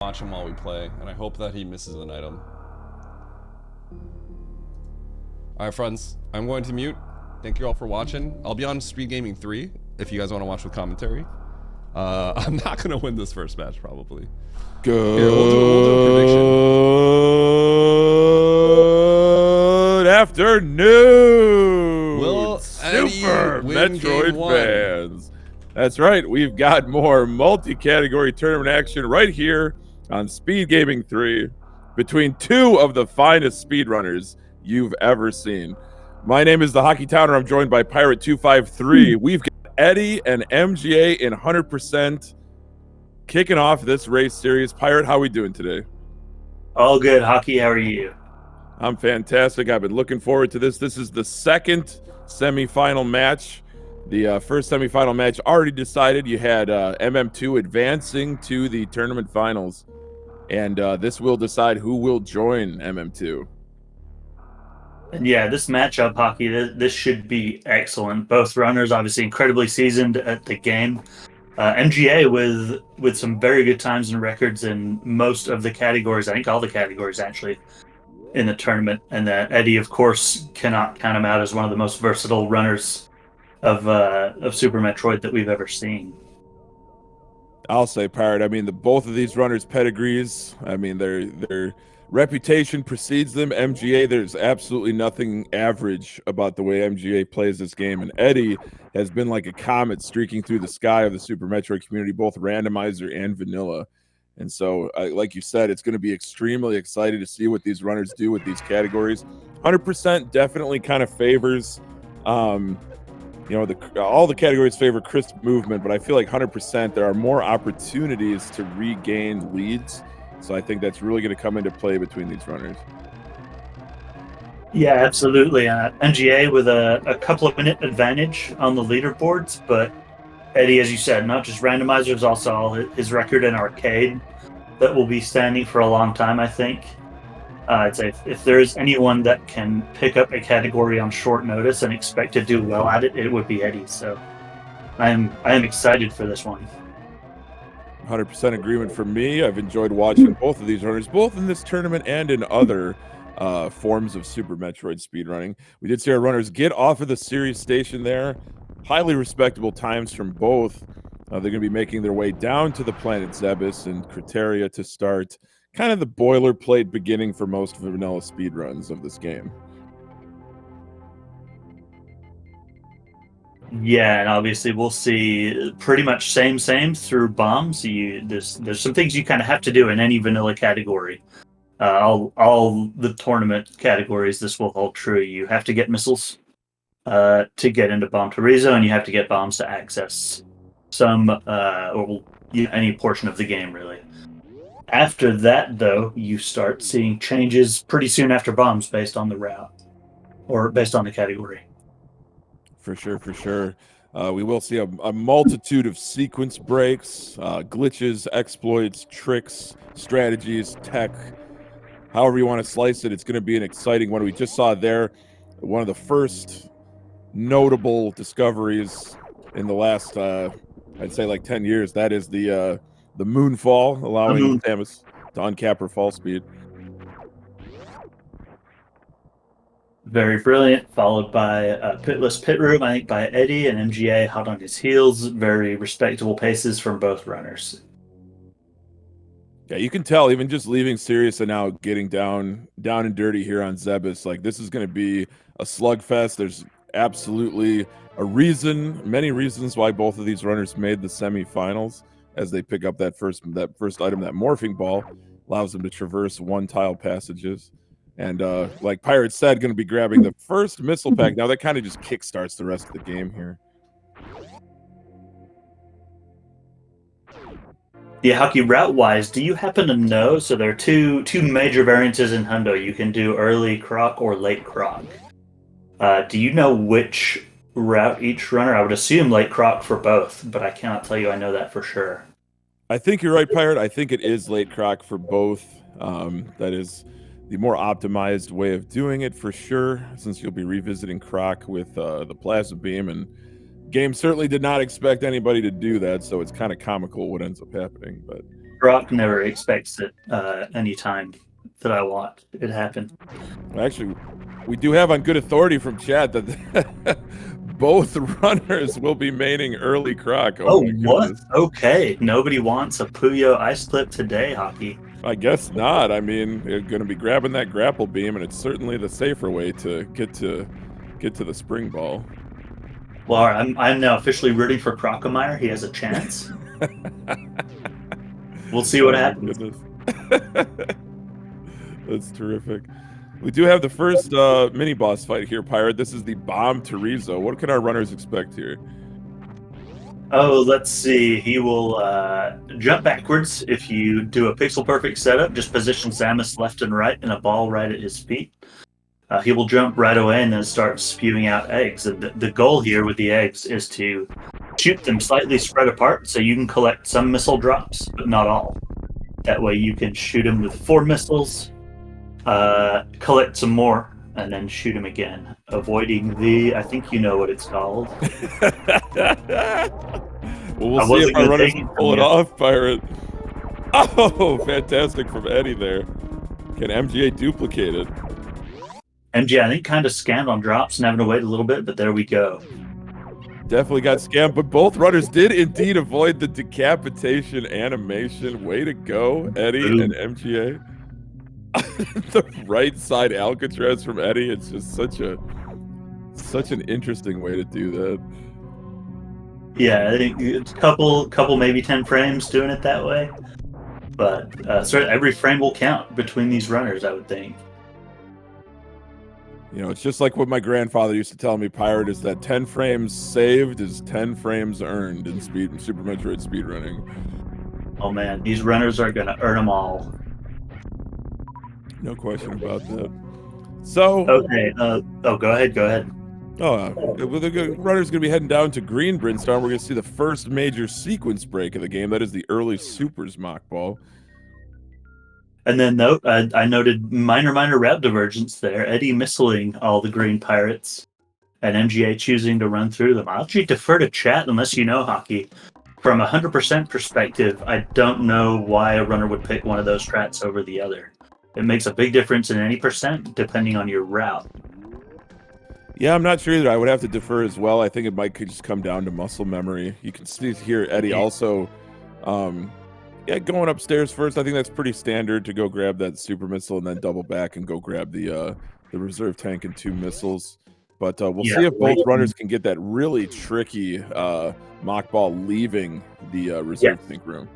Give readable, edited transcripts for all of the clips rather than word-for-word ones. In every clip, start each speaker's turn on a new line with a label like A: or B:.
A: watch him while we play, and I hope that he misses an item. Alright friends, I'm going to mute. Thank you all for watching. I'll be on SpeedGaming 3 if you guys want to watch with commentary. I'm not going to win this first match, probably.
B: Good.
A: Here, we'll do a prediction.
B: Good afternoon,
A: Will
B: Super
A: win
B: Metroid fans. That's right. We've got more multi-category tournament action right here on SpeedGaming 3 between two of the finest speedrunners you've ever seen. My name is the Hockey Towner. I'm joined by Pirate253. We've got Eddie and MGA in 100% kicking off this race series. Pirate, how are we doing today?
C: All good, Hockey. How are you?
B: I'm fantastic. I've been looking forward to this. This is the second semifinal match. The first semifinal match already decided. You had MM2 advancing to the tournament finals, and this will decide who will join MM2.
C: And yeah, this matchup, Hockey, this should be excellent. Both runners obviously incredibly seasoned at the game. MGA with some very good times and records in most of the categories. I think all the categories actually in the tournament. And Eddie, of course, cannot count him out as one of the most versatile runners of Super Metroid that we've ever seen.
B: I'll say, Pirate. I mean, both of these runners' pedigrees. I mean, their reputation precedes them. MGA, there's absolutely nothing average about the way MGA plays this game, and Eddie has been like a comet streaking through the sky of the Super Metroid community, both randomizer and vanilla. And so, like you said, it's going to be extremely exciting to see what these runners do with these categories. 100% definitely kind of favors. All the categories favor crisp movement, but I feel like 100% there are more opportunities to regain leads. So I think that's really going to come into play between these runners.
C: Yeah, absolutely. MGA with a couple of minute advantage on the leaderboards, but Eddie, as you said, not just randomizers, also his record in arcade that will be standing for a long time, I think. I'd say if there is anyone that can pick up a category on short notice and expect to do well at it, it would be Eddie. So I am excited for this one.
B: 100% agreement from me. I've enjoyed watching both of these runners, both in this tournament and in other forms of Super Metroid speedrunning. We did see our runners get off of the series station there. Highly respectable times from both. They're going to be making their way down to the planet Zebes and Criteria to start kind of the boilerplate beginning for most vanilla speedruns of this game.
C: Yeah, and obviously we'll see pretty much same through bombs. There's some things you kind of have to do in any vanilla category. All the tournament categories, this will hold true. You have to get missiles to get into Bomb Torizo, and you have to get bombs to access any portion of the game, really. After that, though, you start seeing changes pretty soon after bombs based on the route or based on the category.
B: For sure. We will see a multitude of sequence breaks, glitches, exploits, tricks, strategies, tech, however you want to slice it. It's going to be an exciting one. We just saw there one of the first notable discoveries in the last, I'd say like 10 years. That is the moonfall, allowing Samus to uncap her fall speed.
C: Very brilliant, followed by Pitless Pit Room, I think, by Eddie, and MGA hot on his heels. Very respectable paces from both runners.
B: Yeah, you can tell, even just leaving Sirius and now getting down and dirty here on Zebes, like this is going to be a slugfest. There's absolutely many reasons why both of these runners made the semifinals, as they pick up that first item, that morphing ball, allows them to traverse one-tile passages. And like Pirate said, going to be grabbing the first missile pack. Now that kind of just kickstarts the rest of the game here.
C: Yeah, Hockey, route-wise, do you happen to know? So there are two major variances in Hundo. You can do early croc or late croc. Do you know which route each runner? I would assume late croc for both, but I cannot tell you I know that for sure.
B: I think you're right, Pirate. I think it is late croc for both. That is the more optimized way of doing it for sure, since you'll be revisiting croc with the plasma beam, and game certainly did not expect anybody to do that, so it's kind of comical what ends up happening. But
C: Brock never expects it any time that I watch it happen.
B: Actually, we do have on good authority from chat that both runners will be maining early Croc. Oh my
C: what?
B: goodness.
C: Okay, nobody wants a Puyo ice clip today, Hockey.
B: I guess not. I mean, you're going to be grabbing that grapple beam, and it's certainly the safer way to get to the spring ball.
C: Well, I'm now officially rooting for Crocomire. He has a chance. We'll see what happens.
B: That's terrific. We do have the first mini boss fight here, Pirate. This is the Bomb Terizo. What can our runners expect here?
C: Oh, let's see. He will jump backwards if you do a pixel perfect setup. Just position Samus left and right and a ball right at his feet. He will jump right away and then start spewing out eggs. And the goal here with the eggs is to shoot them slightly spread apart so you can collect some missile drops, but not all. That way you can shoot them with 4 missiles, collect some more, and then shoot him again, avoiding the, I think you know what it's called.
B: Well, we'll see if our runners can pull it off, Pirate. Oh, fantastic from Eddie there. Can MGA duplicate it?
C: MJ, I think, kind of scammed on drops and having to wait a little bit, but there we go.
B: Definitely got scammed, but both runners did indeed avoid the decapitation animation. Way to go, Eddie and MGA. The right side Alcatraz from Eddie. It's just such an interesting way to do that.
C: Yeah, I think it's a couple, maybe 10 frames doing it that way. But certainly every frame will count between these runners, I would think.
B: You know, it's just like what my grandfather used to tell me, Pirate, is that 10 frames saved is 10 frames earned in Super Metroid speedrunning.
C: Oh man, these runners are going to earn them all.
B: No question about that. So...
C: Okay, go ahead.
B: Oh, the runner's going to be heading down to Green Brinstar, and we're going to see the first major sequence break of the game. That is the early Supers mock ball.
C: And then I noted minor route divergence there. Eddie missiling all the green pirates, and MGA choosing to run through them. I'll actually defer to chat unless you know, Hockey. From 100% perspective, I don't know why a runner would pick one of those strats over the other. It makes a big difference in any percent depending on your route.
B: Yeah, I'm not sure either. I would have to defer as well. I think it might just come down to muscle memory. You can see here Eddie also... Yeah, going upstairs first. I think that's pretty standard to go grab that super missile and then double back and go grab the reserve tank and 2 missiles. But we'll see if both runners can get that really tricky mock ball leaving the reserve tank room.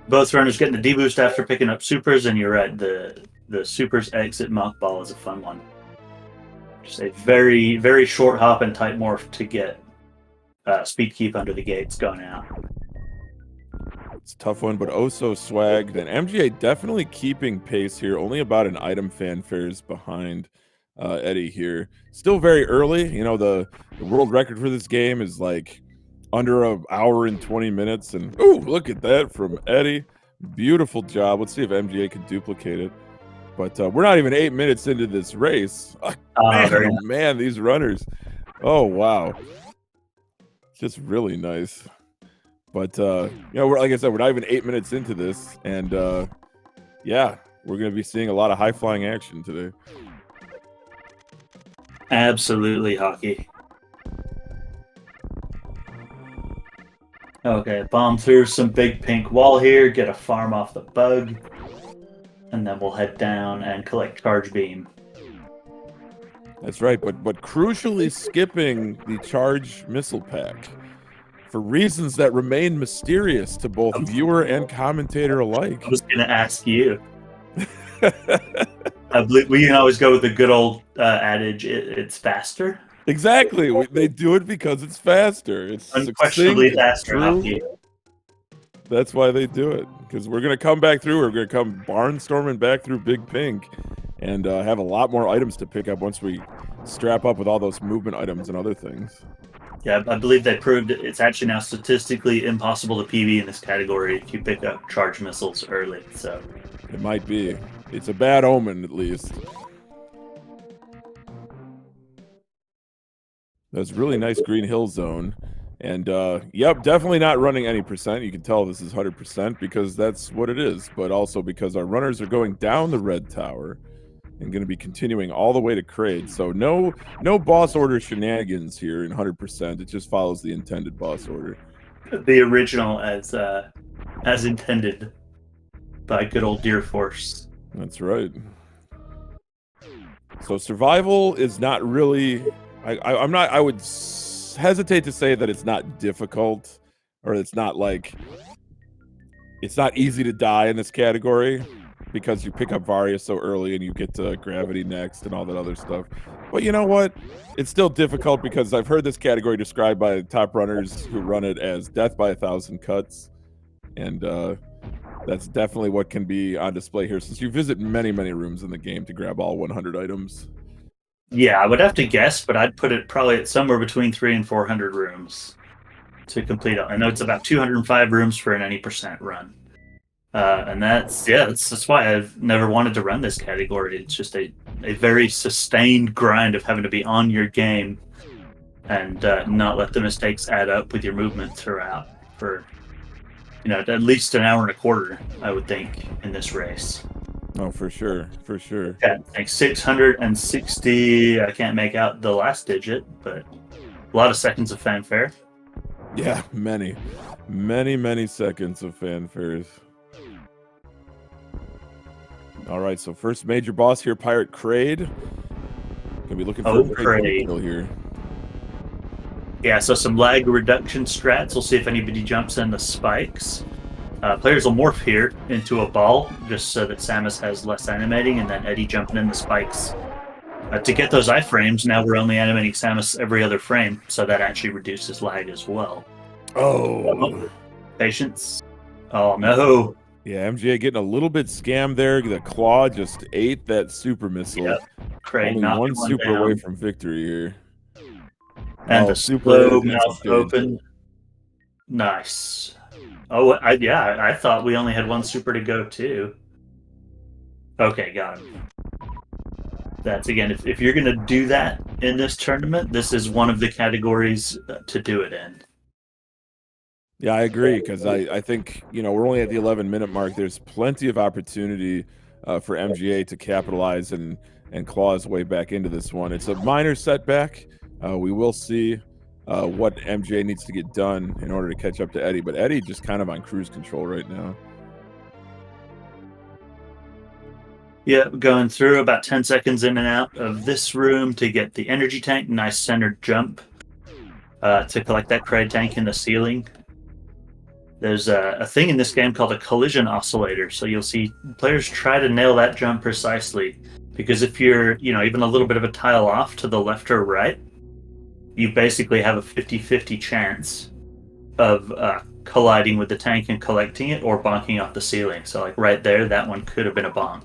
C: Both runners getting the D-boost after picking up supers, and you're right, the supers exit mock ball is a fun one. Just a very, very short hop and tight morph to get speed keep under the gates going out.
B: It's a tough one, but oh so swagged. And MGA definitely keeping pace here. Only about an item fanfares behind Eddie here. Still very early. You know, the world record for this game is like under an hour and 20 minutes. And ooh, look at that from Eddie. Beautiful job. Let's see if MGA can duplicate it. But we're not even 8 minutes into this race. Man, these runners. Oh, wow. Just really nice. But, you know, like I said, we're not even 8 minutes into this. And, yeah, we're going to be seeing a lot of high-flying action today.
C: Absolutely, Hockey. Okay, bomb through some big pink wall here, get a farm off the bug, and then we'll head down and collect charge beam.
B: That's right, but crucially skipping the charge missile pack. For reasons that remain mysterious to both viewer and commentator alike.
C: I was going to ask you. I believe we can always go with the good old adage, it's faster.
B: Exactly. They do it because it's faster. It's
C: unquestionably faster.
B: That's why they do it. Because we're going to come back through. We're going to come barnstorming back through Big Pink and have a lot more items to pick up once we strap up with all those movement items and other things.
C: Yeah, I believe they proved it's actually now statistically impossible to PB in this category if you pick up charge missiles early. So
B: it might be. It's a bad omen, at least. That's really nice green hill zone. And yep, definitely not running any percent. You can tell this is 100% because that's what it is, but also because our runners are going down the red tower and going to be continuing all the way to Kraid. So no boss order shenanigans here in 100%. It just follows the intended boss order.
C: The original as intended by good old Deer Force.
B: That's right. So survival is not really I would hesitate to say that it's not difficult, or it's not easy to die in this category because you pick up Varia so early and you get to gravity next and all that other stuff. But you know what? It's still difficult because I've heard this category described by top runners who run it as death by 1,000 cuts. And that's definitely what can be on display here, since you visit many rooms in the game to grab all 100 items.
C: Yeah, I would have to guess, but I'd put it probably at somewhere between 300 and 400 rooms to complete. I know it's about 205 rooms for an any percent run. And that's why I've never wanted to run this category. It's just a very sustained grind of having to be on your game and not let the mistakes add up with your movement throughout for, at least an hour and a quarter, I would think, in this race.
B: Oh, for sure.
C: Yeah, like 660. I can't make out the last digit, but a lot of seconds of fanfare.
B: Yeah, many seconds of fanfares. All right, so first major boss here, Pirate Kraid. Gonna be looking for a
C: Kraid
B: kill here.
C: Yeah, so some lag reduction strats. We'll see if anybody jumps in the spikes. Players will morph here into a ball, just so that Samus has less animating, and then Eddie jumping in the spikes. To get those iframes, now we're only animating Samus every other frame, so that actually reduces lag as well.
B: Oh.
C: Patience. Oh, no.
B: Yeah, MGA getting a little bit scammed there. The claw just ate that super missile.
C: Yep. Kraid
B: only one super
C: down.
B: away from victory here.
C: And the slow mouth open. Nice. Oh, I thought we only had one super to go too. Okay, got him. That's, again, if you're going to do that in this tournament, this is one of the categories to do it in.
B: Yeah, I agree, because I think, we're only at the 11-minute mark. There's plenty of opportunity for MGA to capitalize and claw his way back into this one. It's a minor setback. We will see what MJ needs to get done in order to catch up to Eddie, but Eddie just kind of on cruise control right now.
C: Yeah, going through about 10 seconds in and out of this room to get the energy tank. Nice centered jump to collect that Kraid tank in the ceiling. There's a thing in this game called a collision oscillator, so you'll see players try to nail that jump precisely, because if you're even a little bit of a tile off to the left or right, you basically have a 50-50 chance of colliding with the tank and collecting it, or bonking off the ceiling. So like right there, that one could have been a bonk.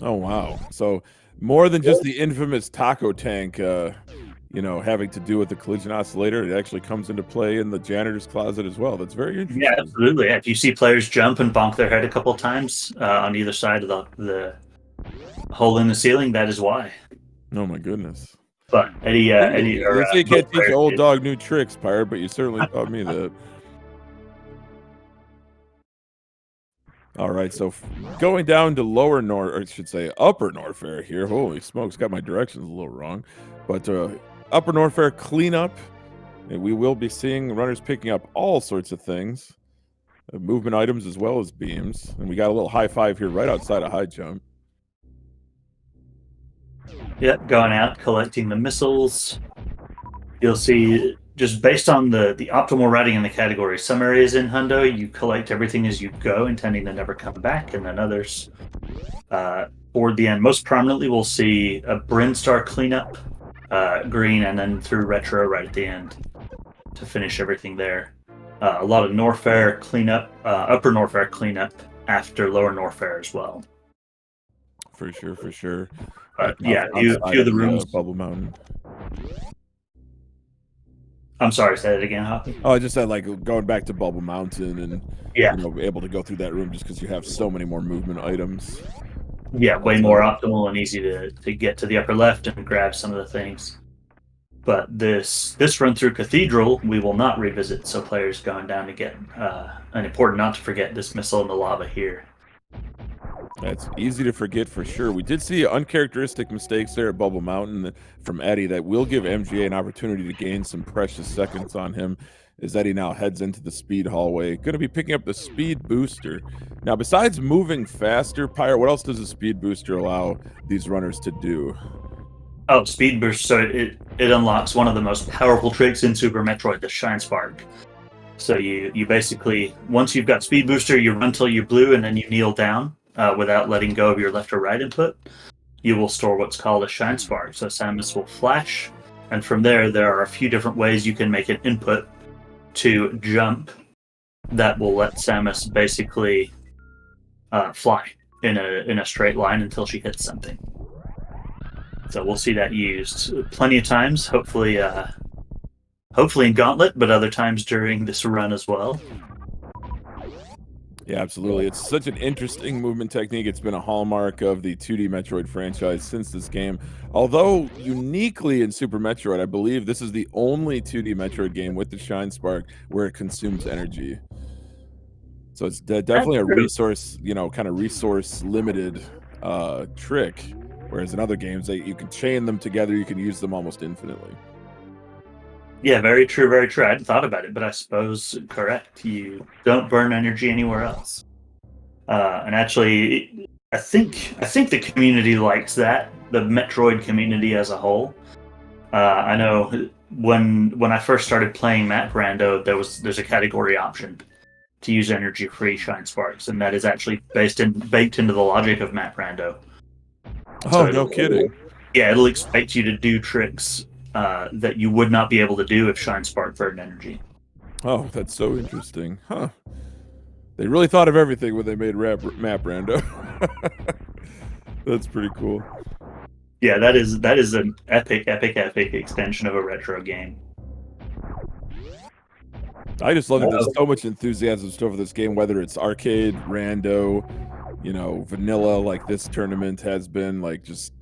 B: Oh, wow. So more than just the infamous taco tank, having to do with the collision oscillator, it actually comes into play in the janitor's closet as well. That's very interesting.
C: Yeah, absolutely. If you see players jump and bonk their head a couple times on either side of the hole in the ceiling, that is why.
B: Oh, my goodness.
C: But Eddie,
B: you say you can't teach an old dog new tricks, Pirate, but you certainly taught me that. All right, so going down to upper Norfair here. Holy smokes, got my directions a little wrong. But upper Norfair cleanup. And we will be seeing runners picking up all sorts of things. Movement items as well as beams. And we got a little high five here right outside of high jump.
C: Yep, going out, collecting the missiles. You'll see, just based on the optimal routing in the category, some areas in Hundo, you collect everything as you go, intending to never come back, and then others, toward the end, most prominently, we'll see a Brinstar cleanup, green, and then through retro right at the end to finish everything there. A lot of Norfair cleanup, upper Norfair cleanup after lower Norfair as well.
B: For sure.
C: Yeah, a few of the rooms.
B: Bubble Mountain.
C: I'm sorry, say that again, Hoppy.
B: Oh, I just said, going back to Bubble Mountain and able to go through that room just because you have so many more movement items.
C: Yeah, way more optimal and easy to get to the upper left and grab some of the things. But this run through Cathedral, we will not revisit. So players going down to get an important not to forget this missile in the lava here.
B: That's easy to forget for sure. We did see uncharacteristic mistakes there at Bubble Mountain from Eddie that will give MGA an opportunity to gain some precious seconds on him as Eddie now heads into the speed hallway. Going to be picking up the speed booster. Now, besides moving faster, Pyre, what else does the speed booster allow these runners to do?
C: Oh, speed boost. So it unlocks one of the most powerful tricks in Super Metroid, the Shine Spark. So you basically, once you've got speed booster, you run till you're blue and then you kneel down. Without letting go of your left or right input, you will store what's called a Shine Spark. So Samus will flash, and from there are a few different ways you can make an input to jump that will let Samus basically fly in a straight line until she hits something. So we'll see that used plenty of times, hopefully in Gauntlet, but other times during this run as well.
B: Yeah, absolutely. It's such an interesting movement technique. It's been a hallmark of the 2D Metroid franchise since this game. Although uniquely in Super Metroid, I believe this is the only 2D Metroid game with the Shine Spark where it consumes energy. So it's definitely a resource, kind of resource limited trick. Whereas in other games, you can chain them together, you can use them almost infinitely.
C: Yeah, very true, very true. I hadn't thought about it, but I suppose correct. You don't burn energy anywhere else. And actually, I think the community likes that. The Metroid community as a whole. I know when I first started playing Map Rando, there's a category option to use energy-free Shine Sparks, and that is actually baked into the logic of Map Rando.
B: Oh,
C: So
B: no kidding.
C: Yeah, it'll expect you to do tricks that you would not be able to do if Shine Spark burned energy.
B: Oh, that's so interesting. Huh. They really thought of everything when they made Map Rando. That's pretty cool.
C: Yeah, that is an epic extension of a retro game.
B: I just love that there's so much enthusiasm still for this game, whether it's arcade, rando, vanilla like this tournament has been, like just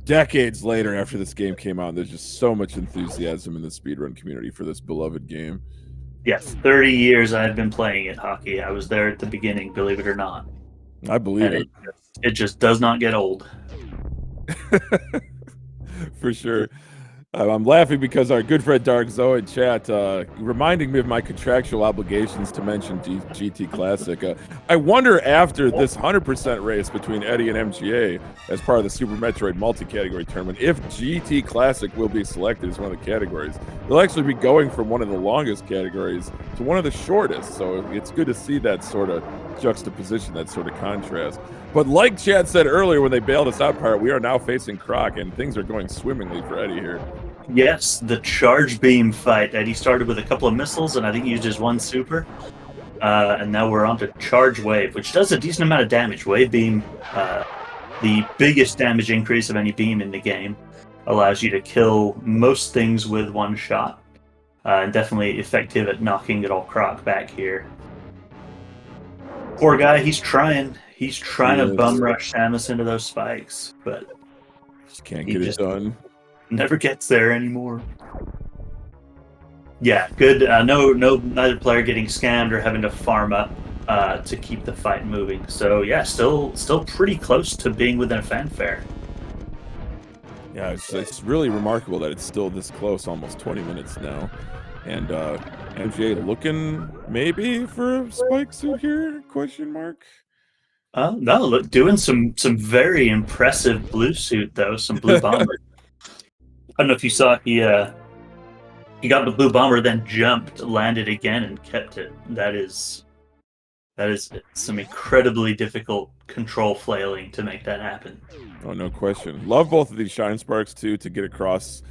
B: decades later after this game came out. There's just so much enthusiasm in the speedrun community for this beloved game.
C: Yes, 30 years I've been playing it, Hockey. I was there at the beginning, believe it or not.
B: I believe it.
C: It just does not get old.
B: For sure. I'm laughing because our good friend Dark Zoe in chat reminding me of my contractual obligations to mention GT Classic. I wonder after this 100% race between Eddie and MGA as part of the Super Metroid multi-category tournament, if GT Classic will be selected as one of the categories. They'll actually be going from one of the longest categories to one of the shortest, so it's good to see that sort of juxtaposition, that sort of contrast. But like Chad said earlier when they bailed us out, we are now facing Croc, and things are going swimmingly for Eddie here.
C: Yes, the charge beam fight. Eddie started with a couple of missiles, and I think he used his one super. And now we're on to charge wave, which does a decent amount of damage. Wave beam, the biggest damage increase of any beam in the game, allows you to kill most things with one shot. And definitely effective at knocking it all Croc back here. Poor guy, he's trying to bum rush Samus into those spikes, but
B: just can't get it done.
C: Never gets there anymore. Yeah, good. Neither player getting scammed or having to farm up to keep the fight moving. So yeah, still pretty close to being within a fanfare.
B: Yeah, it's really remarkable that it's still this close, almost 20 minutes now. And MGA looking maybe for a spike suit here? Question mark.
C: No, look, doing some very impressive blue suit though, some blue bomber. I don't know if you saw he got the blue bomber, then jumped, landed again, and kept it. That is some incredibly difficult control flailing to make that happen.
B: Oh, no question. Love both of these Shine Sparks too to get across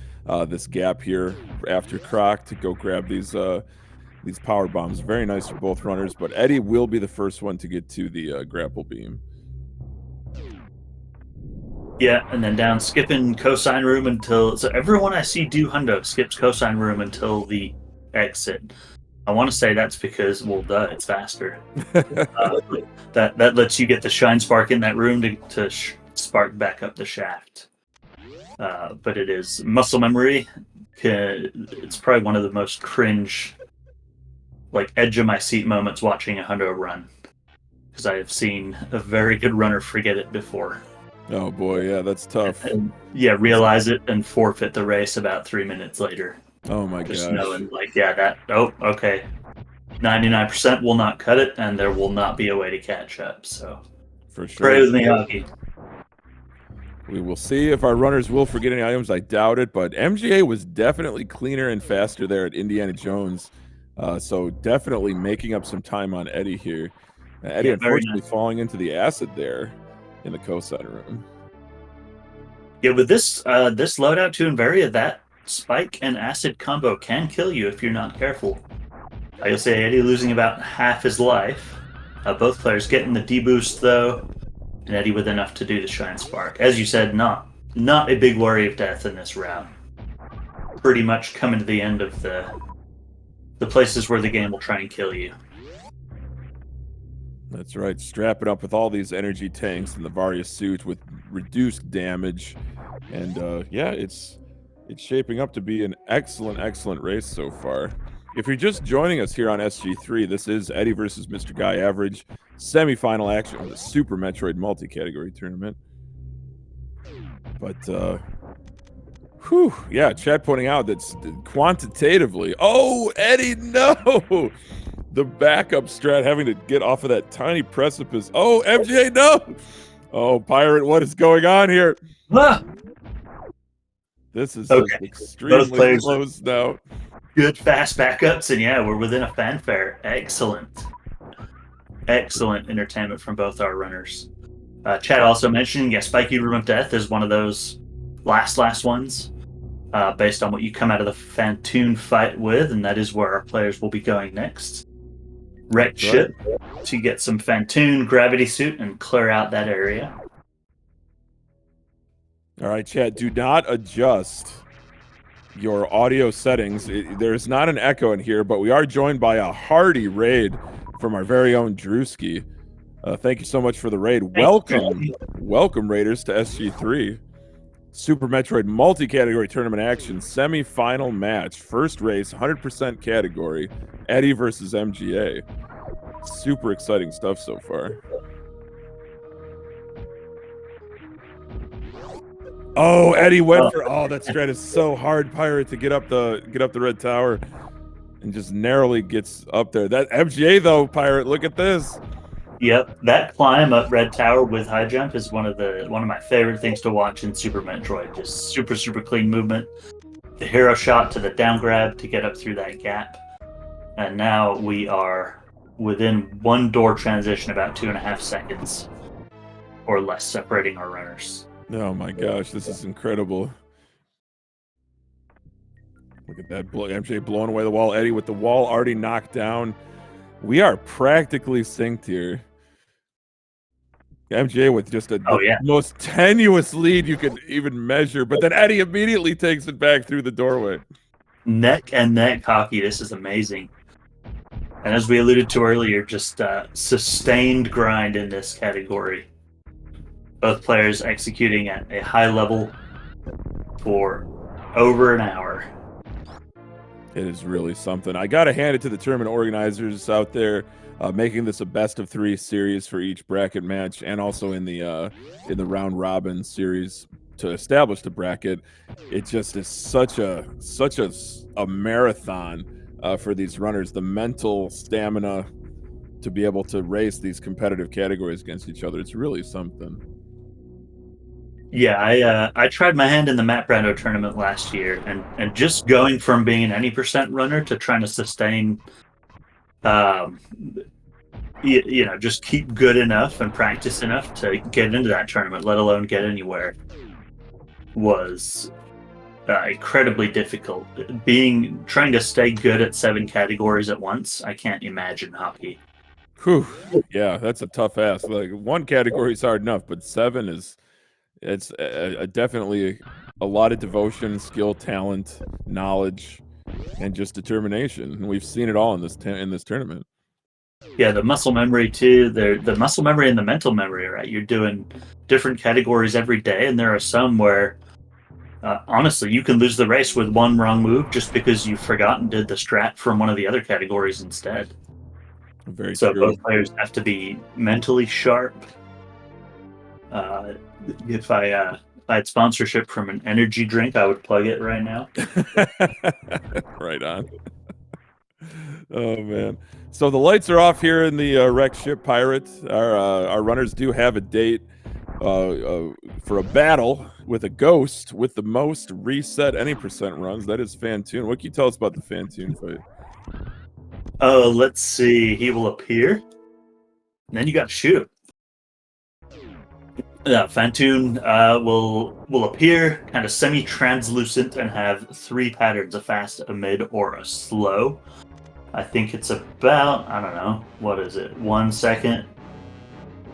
B: this gap here after Croc to go grab these power bombs. Very nice for both runners, but Eddie will be the first one to get to the grapple beam.
C: Yeah, and then down skipping cosine room until... So everyone I see do hundo skips cosine room until the exit. I want to say that's because, well, duh, it's faster. That lets you get the Shine Spark in that room to spark back up the shaft. but it is muscle memory. It's probably one of the most cringe, like edge of my seat moments watching a hundo run, because I have seen a very good runner forget it before.
B: Oh boy, yeah, that's tough.
C: And, yeah, realize it and forfeit the race about 3 minutes later.
B: Oh my
C: Just
B: gosh.
C: knowing, like, yeah, that, oh, okay. 99% will not cut it, and there will not be a way to catch up. So,
B: For sure.
C: pray with me, hockey.
B: We will see if our runners will forget any items. I doubt it, but MGA was definitely cleaner and faster there at Indiana Jones. So definitely making up some time on Eddie here. Eddie,
C: Yeah, very
B: unfortunately,
C: nice.
B: falling into the acid there in the cosign room.
C: Yeah, with this this loadout to Invaria, that spike and acid combo can kill you if you're not careful. You'll say Eddie losing about half his life. Both players getting the deboost though, and Eddie with enough to do the Shine Spark. As you said, not a big worry of death in this round. Pretty much coming to the end of the places where the game will try and kill you.
B: That's right. Strap it up with all these energy tanks and the Varia suit with reduced damage. And yeah, it's shaping up to be an excellent race so far. If you're just joining us here on SG3, this is Eddie versus MrGuyAverage semi-final action of the Super Metroid multi-category tournament. But whew, yeah, chat pointing out that's quantitatively. Oh, Eddie, no! The backup strat having to get off of that tiny precipice. Oh, MJ, no! Oh, Pirate, what is going on here?
C: Ah!
B: This is
C: Okay.
B: extremely close now.
C: Good fast backups, and yeah, we're within a fanfare. Excellent entertainment from both our runners. Chad also mentioned, yeah, Spiky Room of Death is one of those last ones, based on what you come out of the Phantoon fight with, and that is where our players will be going next. Wrecked ship to get some Phantoon gravity suit and clear out that area.
B: All right, Chad, do not adjust your audio settings. There's not an echo in here, but we are joined by a hearty raid from our very own Drewski. Thank you so much for the raid. Welcome, Raiders, to SG3. Super Metroid multi-category tournament action, semi-final match, first race, 100% category, Eddie versus MGA. Super exciting stuff so far. Oh, Eddie went for that strat is so hard, Pirate, to get up the red tower, and just narrowly gets up there. That MGA though, Pirate, look at this.
C: Yep, that climb up Red Tower with high jump is one of my favorite things to watch in Super Metroid. Just super clean movement. The hero shot to the down grab to get up through that gap, and now we are within one door transition, about 2.5 seconds or less separating our runners.
B: Oh my gosh, this is incredible. Look at that, MJ blowing away the wall. Eddie with the wall already knocked down. We are practically synced here. MJ with just the most tenuous lead you could even measure, but then Eddie immediately takes it back through the doorway.
C: Neck and neck hockey. This is amazing. And as we alluded to earlier, just sustained grind in this category. Both players executing at a high level for over an hour.
B: It is really something. I got to hand it to the tournament organizers out there, making this a best-of-3 series for each bracket match, and also in the round robin series to establish the bracket. It just is such a marathon for these runners. The mental stamina to be able to race these competitive categories against each other. It's really something.
C: Yeah, I tried my hand in the Matt Brando tournament last year, and just going from being an 90% runner to trying to sustain, just keep good enough and practice enough to get into that tournament, let alone get anywhere, was incredibly difficult. Trying to stay good at 7 categories at once, I can't imagine hockey.
B: Whew. Yeah, that's a tough ask. Like 1 category is hard enough, but 7 is. It's definitely a lot of devotion, skill, talent, knowledge, and just determination. And we've seen it all in this tournament.
C: Yeah, the muscle memory too. The muscle memory and the mental memory, right? You're doing different categories every day, and there are some where Honestly, you can lose the race with one wrong move just because you forgot and did the strat from one of the other categories instead.
B: Very
C: So
B: true.
C: both players have to be mentally sharp. If I had sponsorship from an energy drink, I would plug it right now.
B: Right on. Oh man! So the lights are off here in the wrecked ship Pirate. Our runners do have a date for a battle with a ghost with the most reset any percent runs. That is Phantoon. What can you tell us about the Phantoon fight?
C: Oh, let's see. He will appear, and then you got to shoot him. Phantoon will appear kind of semi-translucent and have 3 patterns: a fast, a mid, or a slow. I think it's about, I don't know, what is it? 1 second,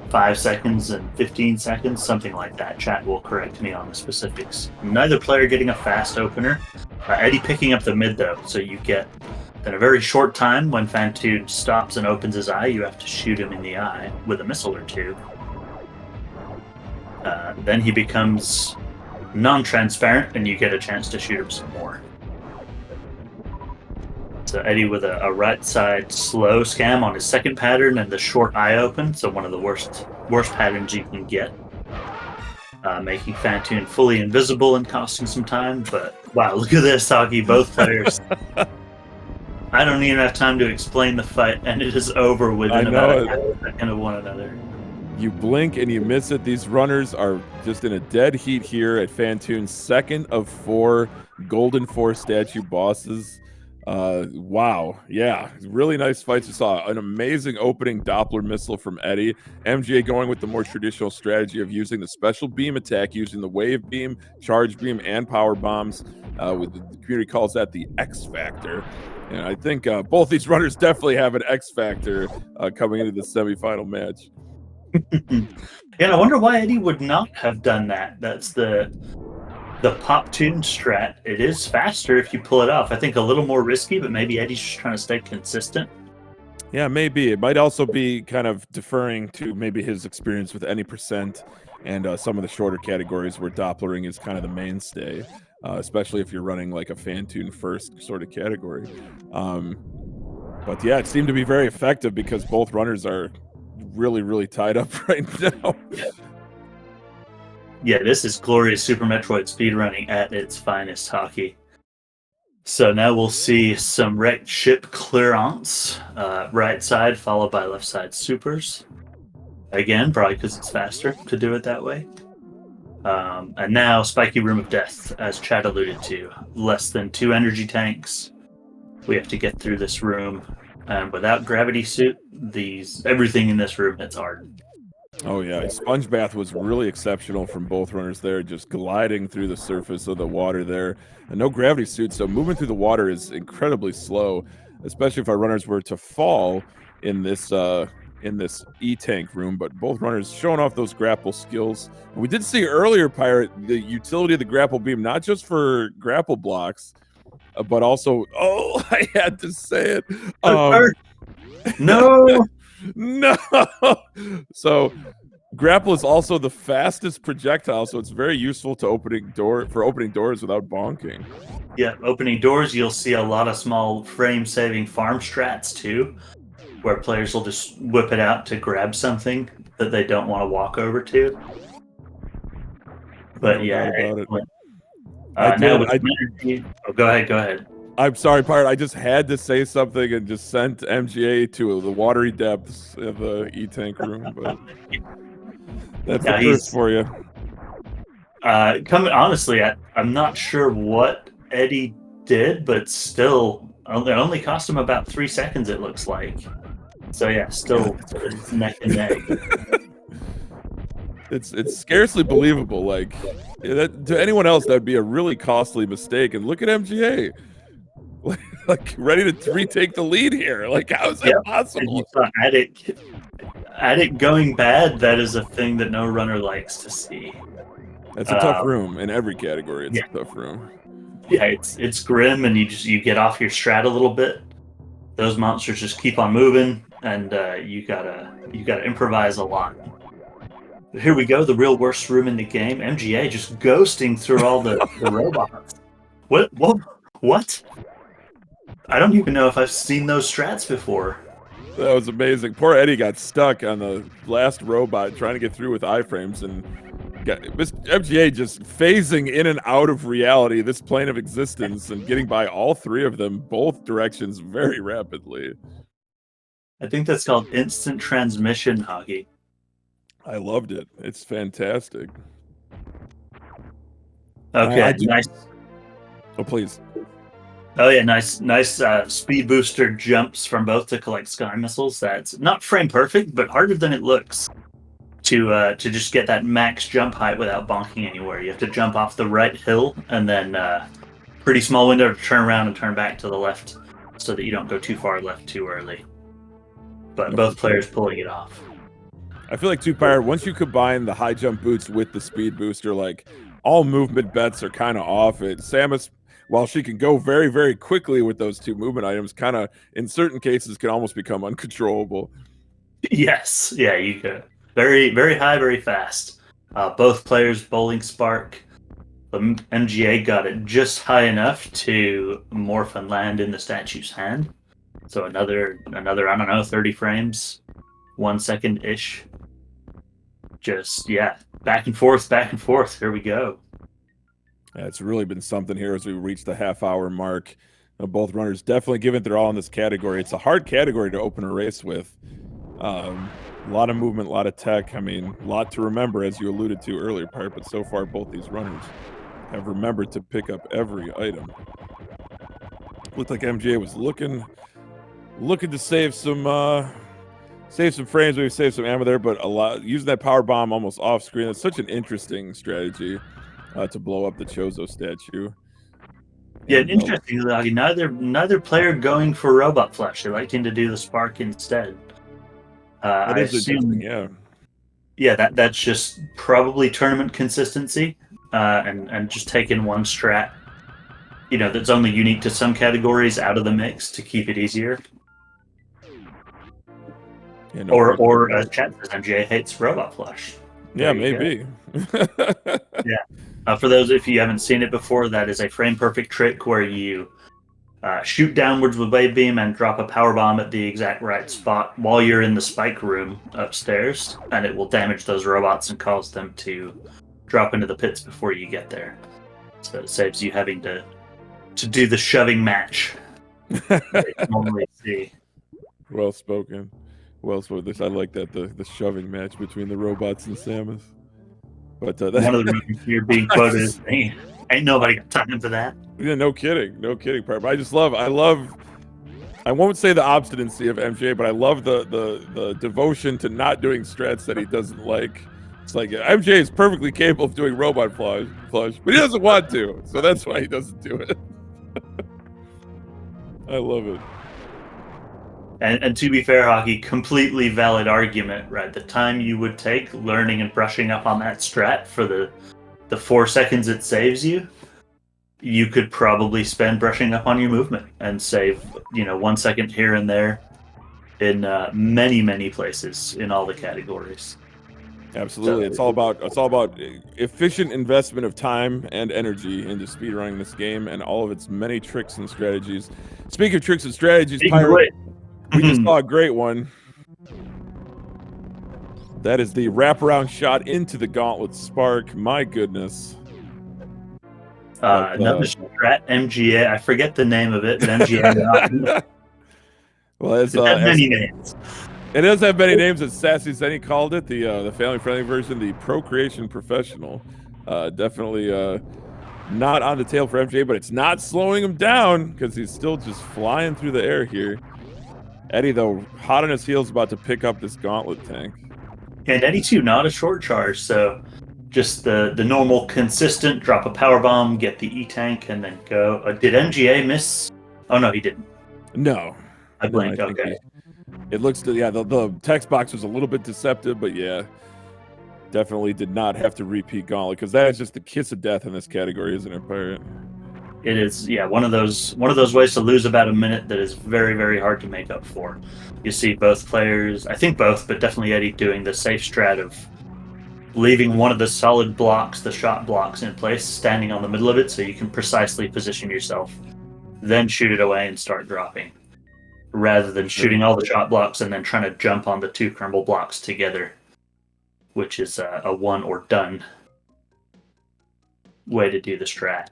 C: 5 seconds, and 15 seconds, something like that. Chat will correct me on the specifics. Neither player getting a fast opener. Eddie picking up the mid though, so you get in a very short time when Phantoon stops and opens his eye, you have to shoot him in the eye with a missile or 2. Then he becomes non-transparent, and you get a chance to shoot him some more. So Eddie with a right side slow scam on his second pattern and the short eye open, so one of the worst patterns you can get. Making Phantoon fully invisible and costing some time, but wow, look at this, Taki, both players. I don't even have time to explain the fight, and it is over within about a half a second of one another.
B: You blink and you miss it. These runners are just in a dead heat here at Phantoon's second of 4 Golden 4 statue bosses. Wow. Yeah, really nice fights. You saw an amazing opening Doppler missile from Eddie. MGA going with the more traditional strategy of using the special beam attack, using the wave beam, charge beam, and power bombs. The community calls that the X Factor. And I think both these runners definitely have an X Factor coming into the semifinal match.
C: Yeah, I wonder why Eddie would not have done that. That's the pop tune strat. It is faster if you pull it off. I think a little more risky, but maybe Eddie's just trying to stay consistent.
B: Yeah, maybe. It might also be kind of deferring to maybe his experience with any percent and some of the shorter categories where Dopplering is kind of the mainstay, especially if you're running like a Phantoon first sort of category. But yeah, it seemed to be very effective because both runners are really tied up right now.
C: Yeah, this is glorious Super Metroid speedrunning at its finest, Hockey. So now we'll see some wrecked ship clearance. Right side followed by left side supers. Again, probably because it's faster to do it that way. And now Spiky Room of Death, as Chad alluded to. Less than 2 energy tanks. We have to get through this room. Without gravity suit, everything in this room hits hard.
B: Oh yeah, Sponge Bath was really exceptional from both runners there, just gliding through the surface of the water there. And no gravity suit, so moving through the water is incredibly slow, especially if our runners were to fall in this E-tank room. But both runners showing off those grapple skills. And we did see earlier, Pirate, the utility of the grapple beam, not just for grapple blocks, but also, oh, I had to say it.
C: No!
B: No! So, grapple is also the fastest projectile, so it's very useful to opening doors without bonking.
C: Yeah, opening doors, you'll see a lot of small frame-saving farm strats, too, where players will just whip it out to grab something that they don't want to walk over to. But yeah, go ahead.
B: I'm sorry, Pirate. I just had to say something and just sent MGA to the watery depths of the E-tank room. But that's the first for you.
C: Honestly, I'm not sure what Eddie did, but still, it only cost him about 3 seconds, it looks like. So yeah, still neck and neck.
B: It's scarcely believable. Like, to anyone else, that'd be a really costly mistake. And look at MGA, like ready to retake the lead here. Like, how is that possible?
C: You saw Attic going bad. That is a thing that no runner likes to see.
B: It's a tough room in every category. It's a tough room.
C: Yeah, it's grim, and you get off your strat a little bit. Those monsters just keep on moving, and you gotta improvise a lot. Here we go, the real worst room in the game. MGA just ghosting through all the robots. What? I don't even know if I've seen those strats before.
B: That was amazing. Poor Eddie got stuck on the last robot trying to get through with iframes, and MGA just phasing in and out of reality, this plane of existence, and getting by all three of them, both directions, very rapidly.
C: I think that's called instant transmission hockey.
B: I loved it. It's fantastic.
C: Okay, nice.
B: Oh, please.
C: Oh yeah, nice speed booster jumps from both to collect sky missiles. That's not frame perfect, but harder than it looks to just get that max jump height without bonking anywhere. You have to jump off the right hill and then pretty small window to turn around and turn back to the left so that you don't go too far left too early. But both players pulling it off.
B: I feel like Two-Pyre, once you combine the high jump boots with the speed booster, like all movement bets are kind of off it. Samus, while she can go very, very quickly with those two movement items, kind of, in certain cases, can almost become uncontrollable.
C: Yes. Yeah, you could. Very, very high, very fast. Both players bowling Spark. The MGA got it just high enough to morph and land in the statue's hand. So another, I don't know, 30 frames, 1 second-ish. Just, yeah, back and forth. Here we go.
B: Yeah, it's really been something here as we reach the half-hour mark. Both runners definitely giving it their all in this category. It's a hard category to open a race with. A lot of movement, a lot of tech. I mean, a lot to remember, as you alluded to earlier, Pirate, but so far both these runners have remembered to pick up every item. Looked like MGA was looking to save some frames, maybe save some ammo there, but a lot using that power bomb almost off screen. That's such an interesting strategy to blow up the Chozo statue.
C: Yeah, and interestingly, neither player going for robot flash. They liked him to do the spark instead.
B: That is interesting, yeah.
C: Yeah, that's just probably tournament consistency, and just taking one strat, that's only unique to some categories out of the mix to keep it easier. Yeah, no or chat says MJ hates robot flash.
B: Yeah, maybe.
C: Yeah. For those, if you haven't seen it before, that is a frame perfect trick where you shoot downwards with wave beam and drop a power bomb at the exact right spot while you're in the spike room upstairs, and it will damage those robots and cause them to drop into the pits before you get there. So it saves you having to do the shoving match that you normally see.
B: Well spoken. I like that, the shoving match between the robots and Samus. But
C: one of the reasons you're being quoted is ain't nobody got time for that.
B: Yeah, no kidding, But I won't say the obstinacy of MJ, but I love the devotion to not doing strats that he doesn't like. It's like MJ is perfectly capable of doing robot flush, but he doesn't want to, so that's why he doesn't do it. I love it.
C: And to be fair, Hockey, completely valid argument, right? The time you would take learning and brushing up on that strat for the 4 seconds it saves you, you could probably spend brushing up on your movement and save, 1 second here and there in many, many places in all the categories.
B: Absolutely. It's all about efficient investment of time and energy into speedrunning this game and all of its many tricks and strategies. Speaking of tricks and strategies, Pirate, we just saw a great one. That is the wraparound shot into the gauntlet spark. My goodness.
C: Another strat, MGA. I forget the name of it, but MGA.
B: Well, it has many names. It does have many names, as Sassy Zenny called it. The family-friendly version, the Procreation Professional. Definitely not on the tail for MJ, but it's not slowing him down because he's still just flying through the air here. Eddie, though, hot on his heels, about to pick up this gauntlet tank.
C: And Eddie, too, not a short charge, so just the normal, consistent, drop a power bomb, get the E-tank, and then go. Did MGA miss? Oh, no, he didn't.
B: No.
C: I blinked, okay.
B: It looks to, the text box was a little bit deceptive, but yeah, definitely did not have to repeat gauntlet, because that is just the kiss of death in this category, isn't it, Pirate?
C: It is, one of those ways to lose about a minute that is very, very hard to make up for. You see both players, I think both, but definitely Eddie doing the safe strat of leaving one of the solid blocks, the shot blocks, in place, standing on the middle of it, so you can precisely position yourself. Then shoot it away and start dropping, rather than shooting all the shot blocks and then trying to jump on the 2 crumble blocks together, which is a one or done way to do the strat.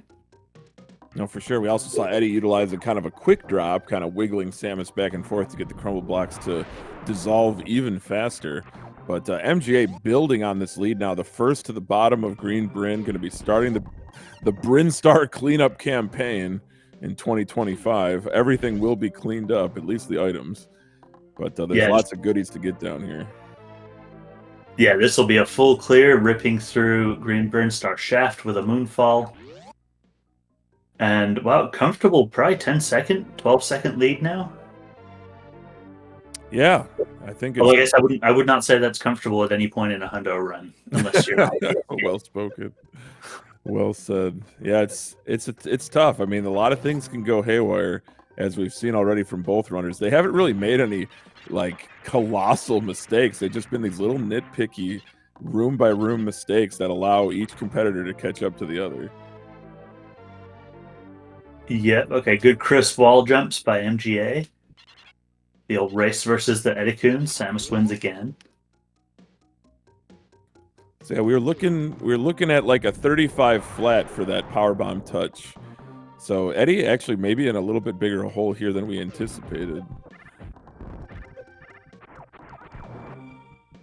B: No, for sure. We also saw Eddie utilizing kind of a quick drop, kind of wiggling Samus back and forth to get the crumble blocks to dissolve even faster. But MGA building on this lead now, the first to the bottom of Green Bryn, going to be starting the Brinstar cleanup campaign in 2025. Everything will be cleaned up, at least the items. But there's lots of goodies to get down here.
C: Yeah, this will be a full clear, ripping through Green Brinstar shaft with a moonfall. And, wow, comfortable, probably 12-second lead now.
B: Yeah, I think it's...
C: Well, I guess I would not say that's comfortable at any point in a hundo run, unless you're...
B: Well spoken. Well said. Yeah, it's tough. I mean, a lot of things can go haywire, as we've seen already from both runners. They haven't really made any, like, colossal mistakes. They've just been these little nitpicky, room-by-room mistakes that allow each competitor to catch up to the other.
C: Yep, okay, good crisp wall jumps by MGA. The old race versus the Edikun. Samus wins again.
B: So yeah, we were looking at like a 35 flat for that powerbomb touch. So Eddie actually maybe in a little bit bigger hole here than we anticipated.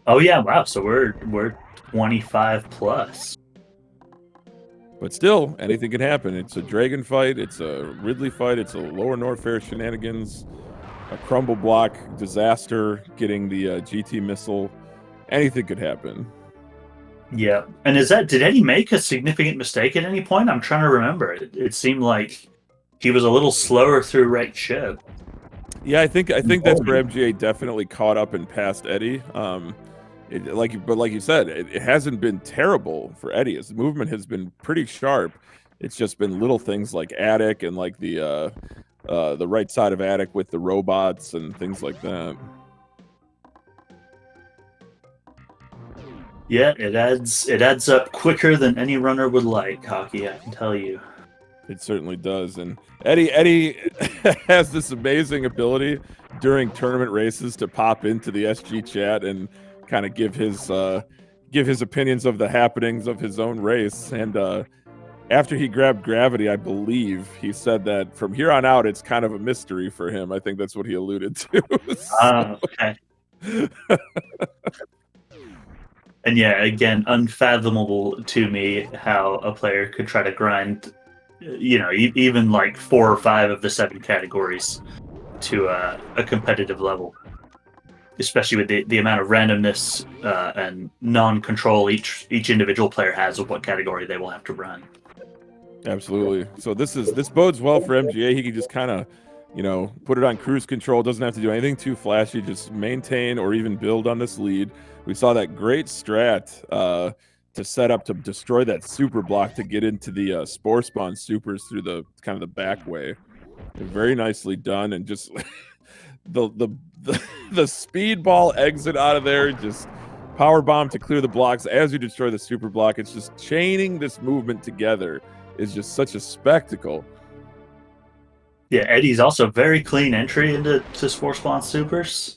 C: Oh yeah, wow. So we're 25 plus.
B: But still, anything can happen. It's a dragon fight, it's a Ridley fight, it's a lower Norfair shenanigans, a crumble block disaster, getting the GT missile. Anything could happen.
C: Yeah. And did Eddie make a significant mistake at any point? I'm trying to remember. It seemed like he was a little slower through right ship.
B: Yeah, I think that's where MGA definitely caught up and passed Eddie. Like you said, it hasn't been terrible for Eddie. His movement has been pretty sharp. It's just been little things like attic and like the right side of attic with the robots and things like that.
C: Yeah, it adds up quicker than any runner would like, Hockey, I can tell you.
B: It certainly does. And Eddie has this amazing ability during tournament races to pop into the SG chat and kind of give his opinions of the happenings of his own race. And after he grabbed Gravity, I believe he said that from here on out, it's kind of a mystery for him. I think that's what he alluded to.
C: Okay. And yeah, again, unfathomable to me how a player could try to grind, even like 4 or 5 of the 7 categories to a competitive level. Especially with the amount of randomness and non-control each individual player has of what category they will have to run.
B: Absolutely. So this bodes well for MGA. He can just kind of, put it on cruise control. Doesn't have to do anything too flashy. Just maintain or even build on this lead. We saw that great strat to set up to destroy that super block to get into the spore spawn supers through the kind of the back way. Very nicely done, and just the speedball exit out of there, just power bomb to clear the blocks as you destroy the super block. It's just chaining this movement together is just such a spectacle.
C: Yeah, Eddie's also very clean entry into spore spawn supers.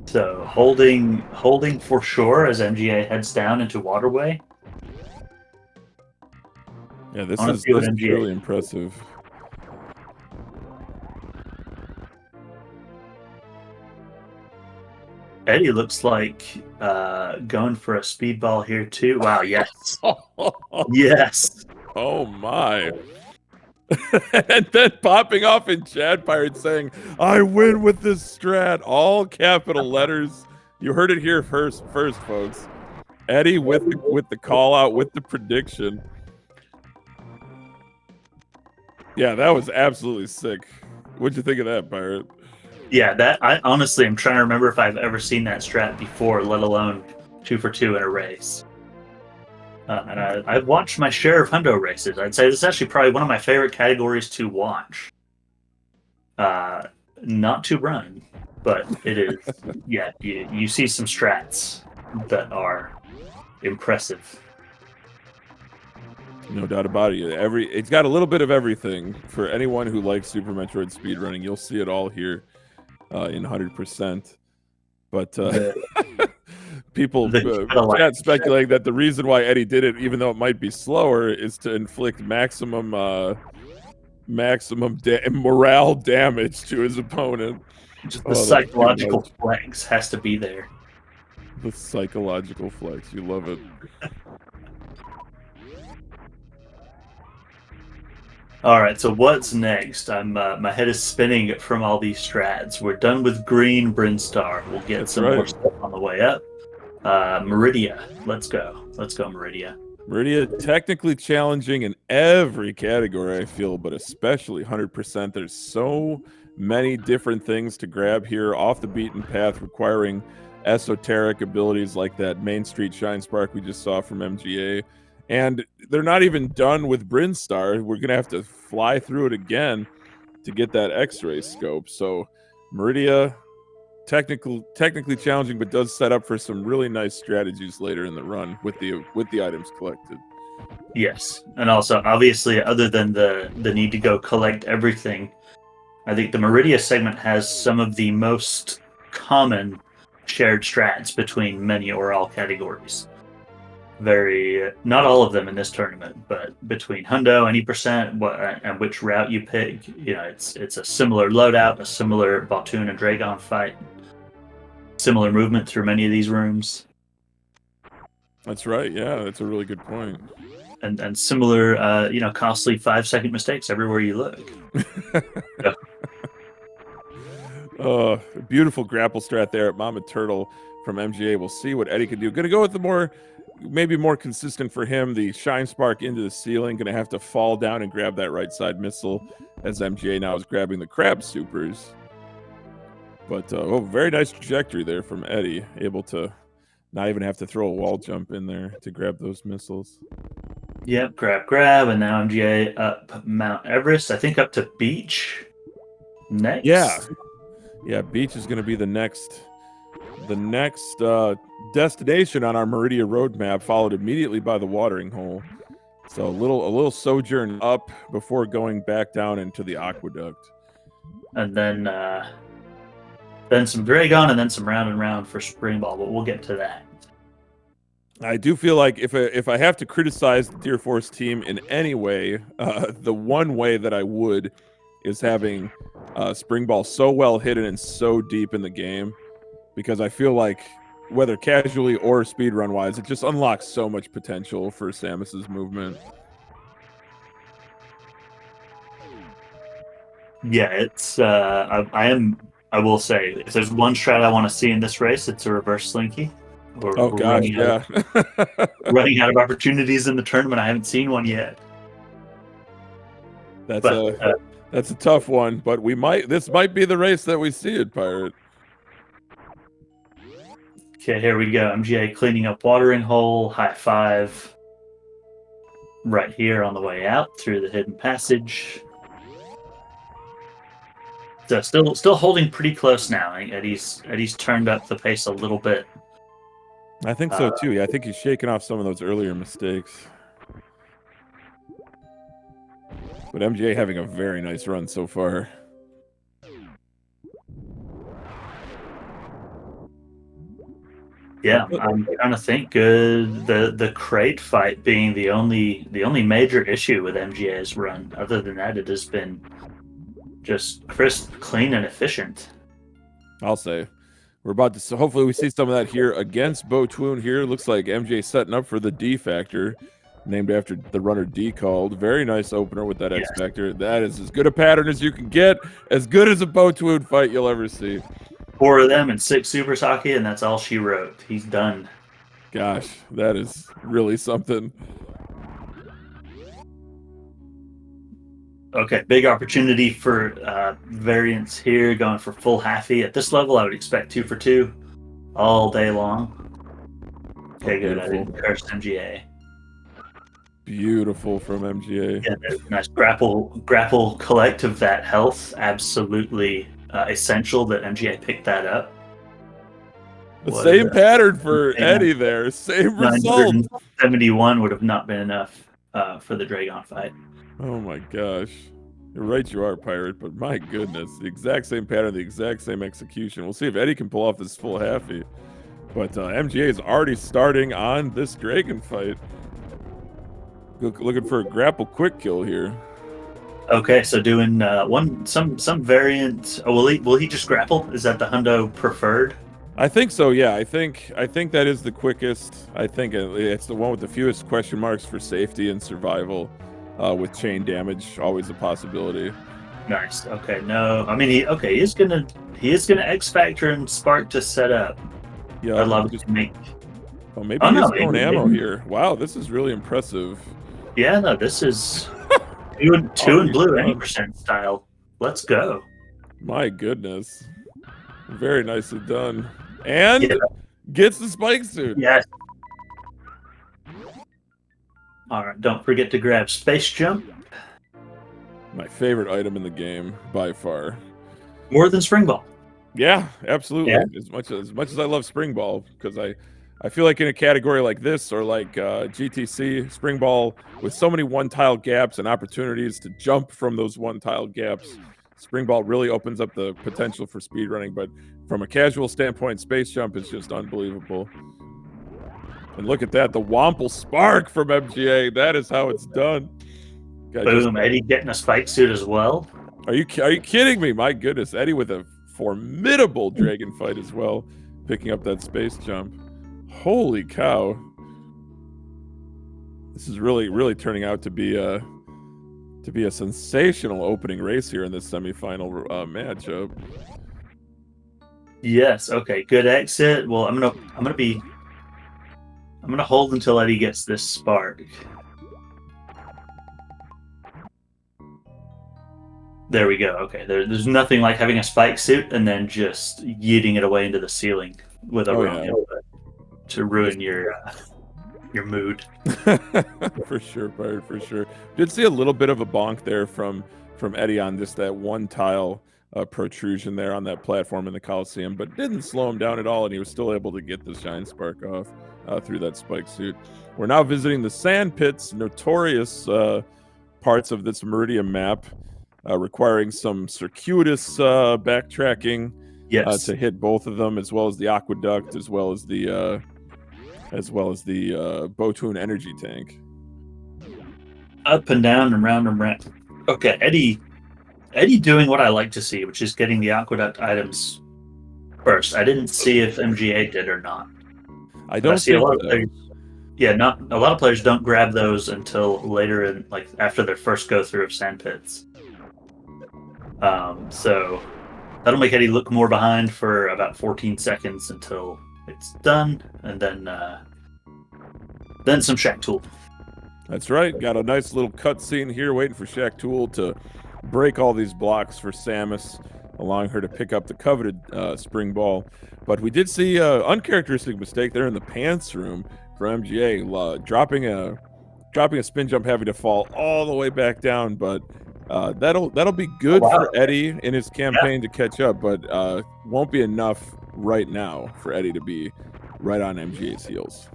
C: So holding for sure as MGA heads down into waterway.
B: Yeah, this is really impressive.
C: Eddie looks like going for a speedball here too. Wow, yes. Yes.
B: Oh my. And then popping off in chat pirate saying, "I win with this strat," all capital letters. You heard it here first, folks. Eddie with the call out, with the prediction. Yeah, that was absolutely sick. What'd you think of that, pirate?
C: Yeah, that I honestly am trying to remember if I've ever seen that strat before, let alone 2 for 2 in a race. And I've watched my share of hundo races. I'd say this is actually probably one of my favorite categories to watch. Not to run, but it is. Yeah, you see some strats that are impressive.
B: No doubt about it. It's got a little bit of everything for anyone who likes Super Metroid speedrunning. You'll see it all here in 100%. But people chat speculating that the reason why Eddie did it, even though it might be slower, is to inflict maximum morale damage to his opponent.
C: Just the psychological flex has to be there.
B: The psychological flex, you love it.
C: All right, so what's next? My head is spinning from all these strats. We're done with green Brinstar. We'll get some more stuff on the way up. Maridia, let's go. Let's go, Maridia.
B: Maridia, technically challenging in every category, I feel, but especially 100%. There's so many different things to grab here off the beaten path, requiring esoteric abilities like that Main Street Shine Spark we just saw from MGA. And they're not even done with Brinstar. We're going to have to fly through it again to get that X-ray scope. So Maridia, technically challenging, but does set up for some really nice strategies later in the run with the items collected.
C: Yes, and also obviously, other than the need to go collect everything, I think the Maridia segment has some of the most common shared strats between many or all categories. Not all of them in this tournament, but between hundo, any percent, and which route you pick, it's a similar loadout, a similar Phantoon and Dragon fight, similar movement through many of these rooms.
B: That's right. Yeah, that's a really good point.
C: And similar, costly 5-second mistakes everywhere you look.
B: Yeah. Beautiful grapple strat there at Mama Turtle from MGA. We'll see what Eddie can do. Going to go with the maybe more consistent for him, the Shine Spark into the ceiling. Going to have to fall down and grab that right side missile as MGA now is grabbing the Crab Supers. But, very nice trajectory there from Eddie. Able to not even have to throw a wall jump in there to grab those missiles.
C: Yep, grab, and now MGA up Mount Everest. I think up to Beach next.
B: Yeah, Beach is going to be the next destination on our Maridia roadmap, followed immediately by the watering hole. So a little sojourn up before going back down into the aqueduct.
C: And then some Dragon, and then some round and round for Spring Ball, but we'll get to that.
B: I do feel like if I have to criticize the Deer Force team in any way, the one way that I would is having Spring Ball so well hidden and so deep in the game, because I feel like whether casually or speedrun wise, it just unlocks so much potential for Samus's movement.
C: Yeah, it's I will say, if there's one strat I want to see in this race, it's a reverse slinky. Running out of opportunities in the tournament. I haven't seen one yet.
B: That's a tough one, but this might be the race that we see it, Pirate.
C: Okay, here we go. MGA cleaning up watering hole, high five. Right here on the way out through the hidden passage. So still holding pretty close now. Eddie's turned up the pace a little bit.
B: I think so too. Yeah, I think he's shaking off some of those earlier mistakes. But MGA having a very nice run so far.
C: Yeah, I'm trying to think. The Kraid fight being the only major issue with MGA's run. Other than that, it has been just crisp, clean, and efficient.
B: I'll say. We're about to, hopefully we see some of that here against Phantoon here. Looks like MJ setting up for the D Factor, named after the runner D called. Very nice opener with that X Factor. That is as good a pattern as you can get. As good as a Phantoon fight you'll ever see.
C: 4 of them and 6 Super Sake, and that's all she wrote. He's done.
B: Gosh, that is really something.
C: Okay, big opportunity for variance here, going for full halfie. At this level, I would expect 2 for 2 all day long. Okay, good. I didn't curse MGA.
B: Beautiful from MGA.
C: Yeah, nice grapple collective that health. Absolutely essential that MGA picked that up.
B: The same pattern for Eddie there. Same result.
C: 971 would have not been enough for the Dragon fight.
B: Oh my gosh. You're right, you are, Pirate, but my goodness. The exact same pattern, the exact same execution. We'll see if Eddie can pull off this full halfie. But MGA is already starting on this Dragon fight. Looking for a grapple quick kill here.
C: Okay, so doing some variant. Oh, will he just grapple? Is that the Hundo preferred?
B: I think so. Yeah, I think that is the quickest. I think it's the one with the fewest question marks for safety and survival. With chain damage, always a possibility.
C: Nice. Okay. No, I mean he is gonna X Factor and Spark to set up.
B: Yeah,
C: I'd love to make.
B: Oh, maybe he's throwing ammo here. Wow, this is really impressive.
C: Yeah, no, this is two and blue 80% style. Let's go.
B: My goodness, very nicely done. And gets the spike suit.
C: Yes. All right, don't forget to grab Space Jump.
B: My favorite item in the game by far.
C: More than Spring Ball.
B: Yeah, absolutely.
C: Yeah.
B: As much as I love Spring Ball, because I feel like in a category like this or like GTC, Spring Ball with so many one-tile gaps and opportunities to jump from those one-tile gaps, Spring Ball really opens up the potential for speedrunning. But from a casual standpoint, Space Jump is just unbelievable. And look at that, the Wample Spark from MGA. That is how it's done.
C: Boom, Eddie getting a spike suit as well.
B: Are you kidding me? My goodness, Eddie with a formidable Dragon fight as well, picking up that space jump. Holy cow. This is really turning out to be a sensational opening race here in this semifinal matchup.
C: Yes, okay, good exit. Well, I'm gonna hold until Eddie gets this spark. There we go. Okay, there's nothing like having a spike suit and then just yeeting it away into the ceiling with a wrong input to ruin your mood.
B: For sure, Bart, for sure. Did see a little bit of a bonk there from Eddie on just that one tile protrusion there on that platform in the Coliseum, but didn't slow him down at all, and he was still able to get the shine spark off through that spike suit. We're now visiting the sand pits, notorious parts of this Maridia map, requiring some circuitous backtracking to hit both of them, as well as the aqueduct, as well as the Phantoon energy tank.
C: Up and down and round and round. Okay, Eddie doing what I like to see, which is getting the aqueduct items first. I didn't see if MGA did or not.
B: I don't see
C: a lot of players. Yeah, not a lot of players don't grab those until later in, like after their first go through of sand pits. So that'll make Eddie look more behind for about 14 seconds until it's done, and then some Shack Tool.
B: That's right. Got a nice little cutscene here, waiting for Shack Tool to break all these blocks for Samus, allowing her to pick up the coveted spring ball. But we did see an uncharacteristic mistake there in the pants room for MGA, dropping a spin jump, having to fall all the way back down. But that'll be good for Eddie in his campaign to catch up, but won't be enough right now for Eddie to be right on MGA's heels.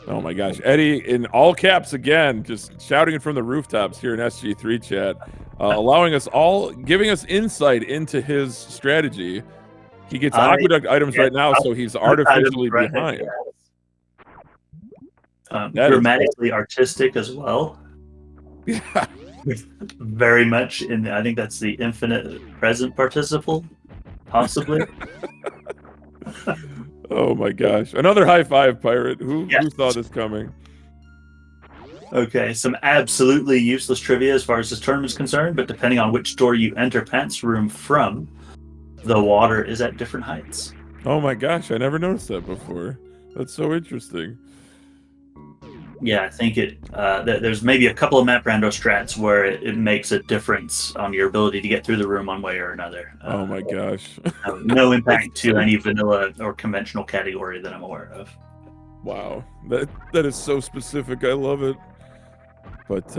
B: Oh my gosh, Eddie in all caps again, just shouting it from the rooftops here in SG3 chat, allowing us all, giving us insight into his strategy. He gets aqueduct items right now, so he's artificially behind.
C: Dramatically artistic as well.
B: Yeah.
C: Very much in I think that's the infinite present participle, possibly.
B: Oh my gosh. Another high five, Pirate. Who saw this coming?
C: Okay, some absolutely useless trivia as far as this tournament's concerned, but depending on which door you enter Pants Room from, the water is at different heights.
B: Oh my gosh, I never noticed that before. That's so interesting.
C: Yeah, I think there's maybe a couple of map rando strats where it makes a difference on your ability to get through the room one way or another.
B: Oh my gosh.
C: No impact to any vanilla or conventional category that I'm aware of.
B: Wow. That is so specific. I love it. But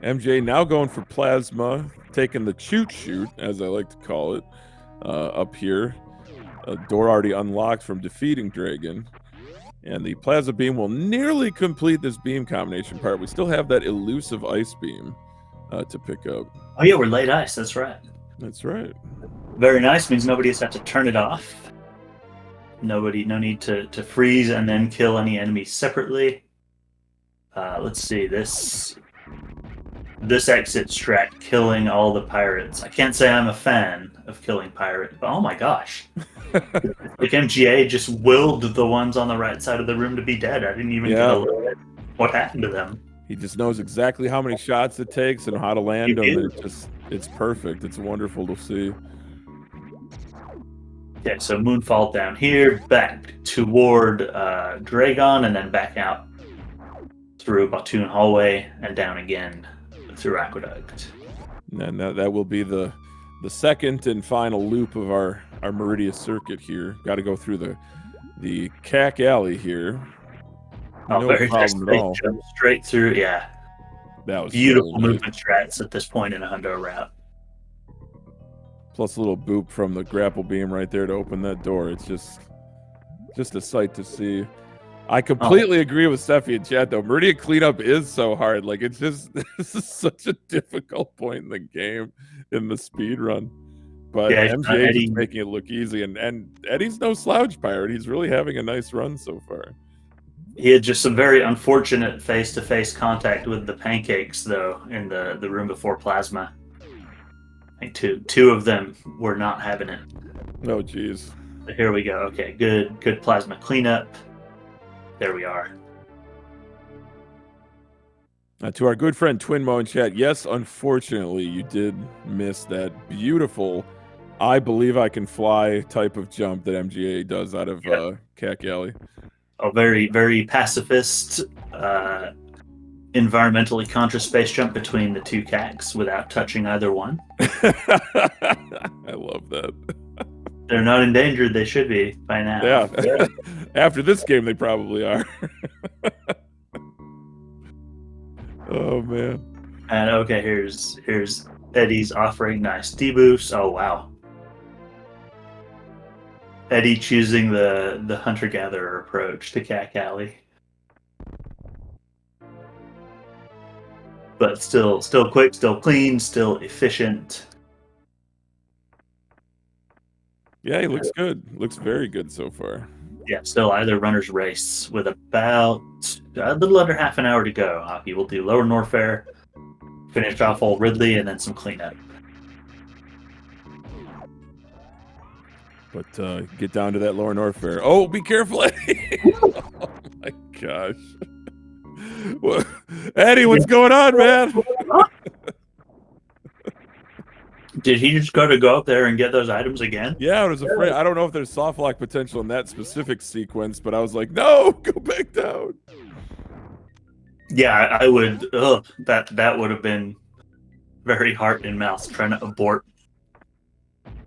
B: MJ now going for plasma, taking the shoot, as I like to call it, up here. A door already unlocked from defeating Dragon. And the plasma beam will nearly complete this beam combination part. We still have that elusive ice beam to pick up.
C: Oh yeah, we're late ice. That's right.
B: That's right.
C: Very nice. Means nobody has to turn it off. No need to freeze and then kill any enemies separately. Let's see this exit strat, killing all the pirates. I can't say I'm a fan of killing pirates, but oh my gosh. Like MGA just willed the ones on the right side of the room to be dead. I didn't even get a look at what happened to them.
B: He just knows exactly how many shots it takes and how to land them. It's perfect. It's wonderful to see.
C: Okay, so Moonfall down here, back toward Dragon, and then back out through Phantoon hallway and down again through Aqueduct.
B: And that will be the second and final loop of our Maridia circuit here. Got to go through the Cack Alley here.
C: Oh,
B: No
C: very nice.
B: problem at all.
C: Jump straight through, yeah.
B: That was
C: Beautiful
B: so nice.
C: movement strats at this point in a hundo route.
B: Plus a little boop from the grapple beam right there to open that door. It's just a sight to see. I completely agree with Steffi in chat though. Maridia cleanup is so hard. Like it's just this is such a difficult point in the game in the speed run. But
C: Yeah,
B: MJ
C: Eddie,
B: is making it look easy, and Eddie's no slouch pirate. He's really having a nice run so far.
C: he had just some very unfortunate face-to-face contact with the pancakes though in the room before Plasma. I think two of them were not having it.
B: Oh geez.
C: But here we go. Okay, good Plasma cleanup. There we are.
B: To our good friend Twinmo in chat, yes, unfortunately, you did miss that beautiful I believe I can fly type of jump that MGA does out of Cack Alley.
C: A very, very pacifist, environmentally conscious space jump between the two cacks without touching either one.
B: I love that.
C: They're not endangered. They should be by now.
B: Yeah. After this game, they probably are. Oh man.
C: And okay, here's Eddie's offering nice deboost. Oh wow. Eddie choosing the hunter-gatherer approach to Cack Alley. But still quick, still clean, still efficient.
B: Yeah, he looks good. Looks very good so far.
C: Yeah, still either runner's race with about a little under half an hour to go. Hockey will do lower Norfair, finish off old Ridley, and then some cleanup.
B: But get down to that lower Norfair. Oh, be careful, Eddie. Oh my gosh. Eddie, what's going on, man?
C: Did he just go up there and get those items again?
B: Yeah, I was afraid. I don't know if there's soft lock potential in that specific sequence, but I was like, no, go back down.
C: Yeah, I would. Ugh, that would have been very heart and mouth trying to abort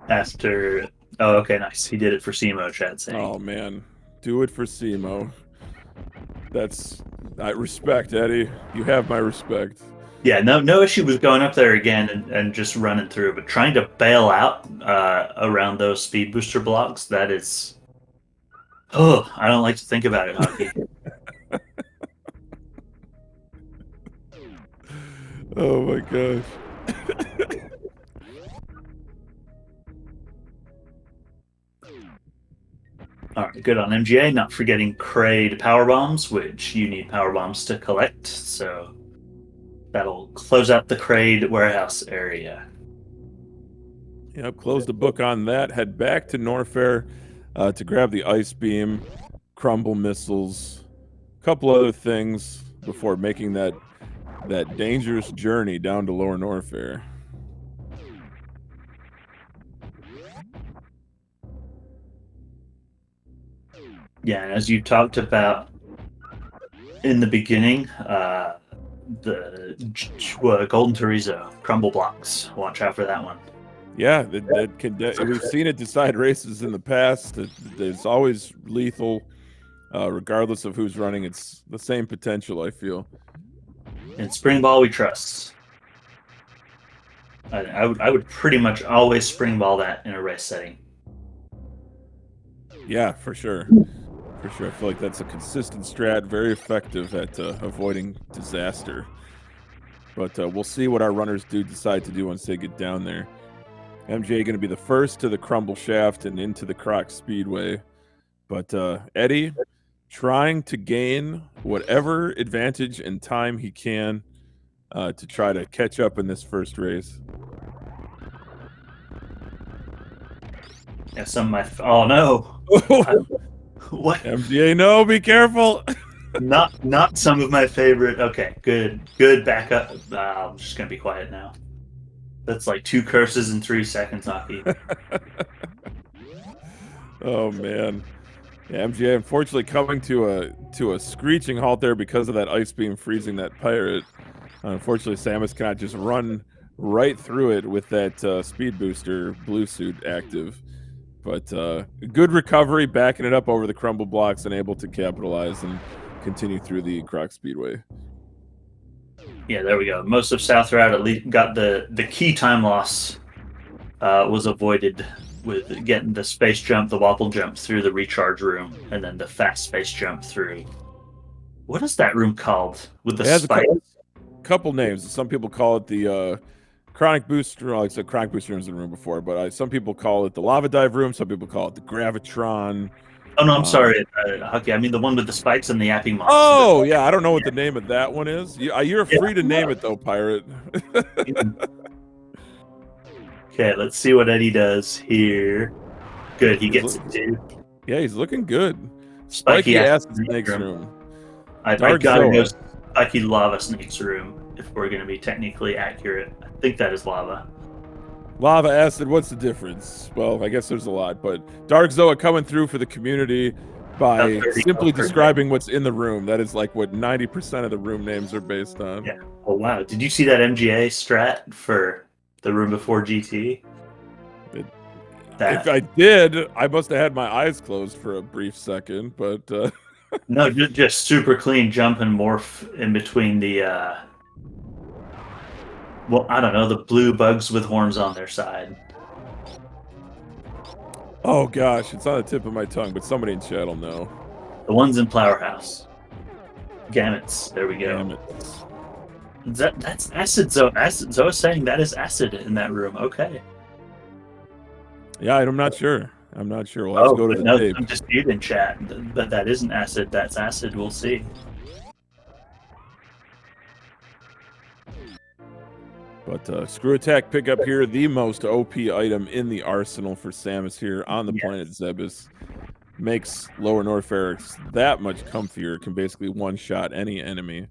C: after. Oh, okay, nice. He did it for Simo, Chad saying.
B: Oh man, do it for Simo. I respect, Eddie. You have my respect.
C: Yeah, no issue with going up there again and just running through, but trying to bail out around those speed booster blocks, that is... Oh, I don't like to think about it, Hockey.
B: Oh my gosh.
C: All right, good on MGA. Not forgetting Kraid power bombs, which you need power bombs to collect, so... That'll close out the Kraid warehouse area.
B: Yep, close the book on that. Head back to Norfair to grab the ice beam, crumble missiles, a couple other things before making that dangerous journey down to lower Norfair.
C: Yeah, and as you talked about in the beginning, the Golden Chorizo crumble blocks. Watch out for that one.
B: Yeah, we've seen it decide races in the past. It's always lethal, regardless of who's running. It's the same potential, I feel.
C: In Spring Ball, we trust. I would pretty much always spring ball that in a race setting.
B: Yeah, for sure. For sure. I feel like that's a consistent strat, very effective at avoiding disaster. But we'll see what our runners decide to do once they get down there. MJ going to be the first to the crumble shaft and into the Croc Speedway. But Eddie trying to gain whatever advantage and time he can to try to catch up in this first race.
C: Yeah, some of my oh no, what?
B: MGA, no, be careful.
C: Not some of my favorite. Okay, good backup. I'm just gonna be quiet now. That's like 2 curses in 3 seconds, Hockey.
B: Oh man. Yeah, MGA unfortunately coming to a screeching halt there because of that ice beam freezing that pirate. Unfortunately, Samus cannot just run right through it with that speed booster blue suit active. But good recovery, backing it up over the crumble blocks and able to capitalize and continue through the Croc Speedway.
C: Yeah, there we go. Most of South Route at least got the key time loss was avoided with getting the space jump, the wobble jump through the recharge room, and then the fast space jump through. What is that room called? With the spikes?
B: Couple names. Some people call it the Chronic Boost room. Like I said, Chronic Boost room's in the room before, but some people call it the Lava Dive room. Some people call it the Gravitron.
C: Oh no, I'm sorry, Hockey. I mean the one with the spikes and the yapping monster.
B: Oh yeah, I don't know what the name of that one is. You're free to name it though, Pirate.
C: Okay, let's see what Eddie does here. Good, he gets it too.
B: Yeah, he's looking good.
C: Spiky
B: Acid Snake's room.
C: I gotta go Spiky Lava Snake's room if we're gonna be technically accurate. I think that is lava.
B: Lava acid, what's the difference? Well, I guess there's a lot, but Dark Zoa coming through for the community by simply describing what's in the room. That is like what 90% of the room names are based on.
C: Yeah. Oh wow. Did you see that MGA strat for the room before GT?
B: If I did, I must have had my eyes closed for a brief second, but
C: no, just super clean jump and morph in between the well, I don't know, the blue bugs with horns on their side.
B: Oh gosh, it's on the tip of my tongue, but somebody in chat will know.
C: The ones in Flower House. Gamuts. There we go.
B: Gamuts.
C: That's acid. So acid. So I was saying that is acid in that room. Okay.
B: Yeah, I'm not sure. We'll have to go to the tape.
C: I'm disputing in chat, but that isn't acid. That's acid. We'll see.
B: But Screw Attack pickup here, the most OP item in the arsenal for Samus here on the planet Zebes. Makes Lower Norfair that much comfier, can basically one-shot any enemy.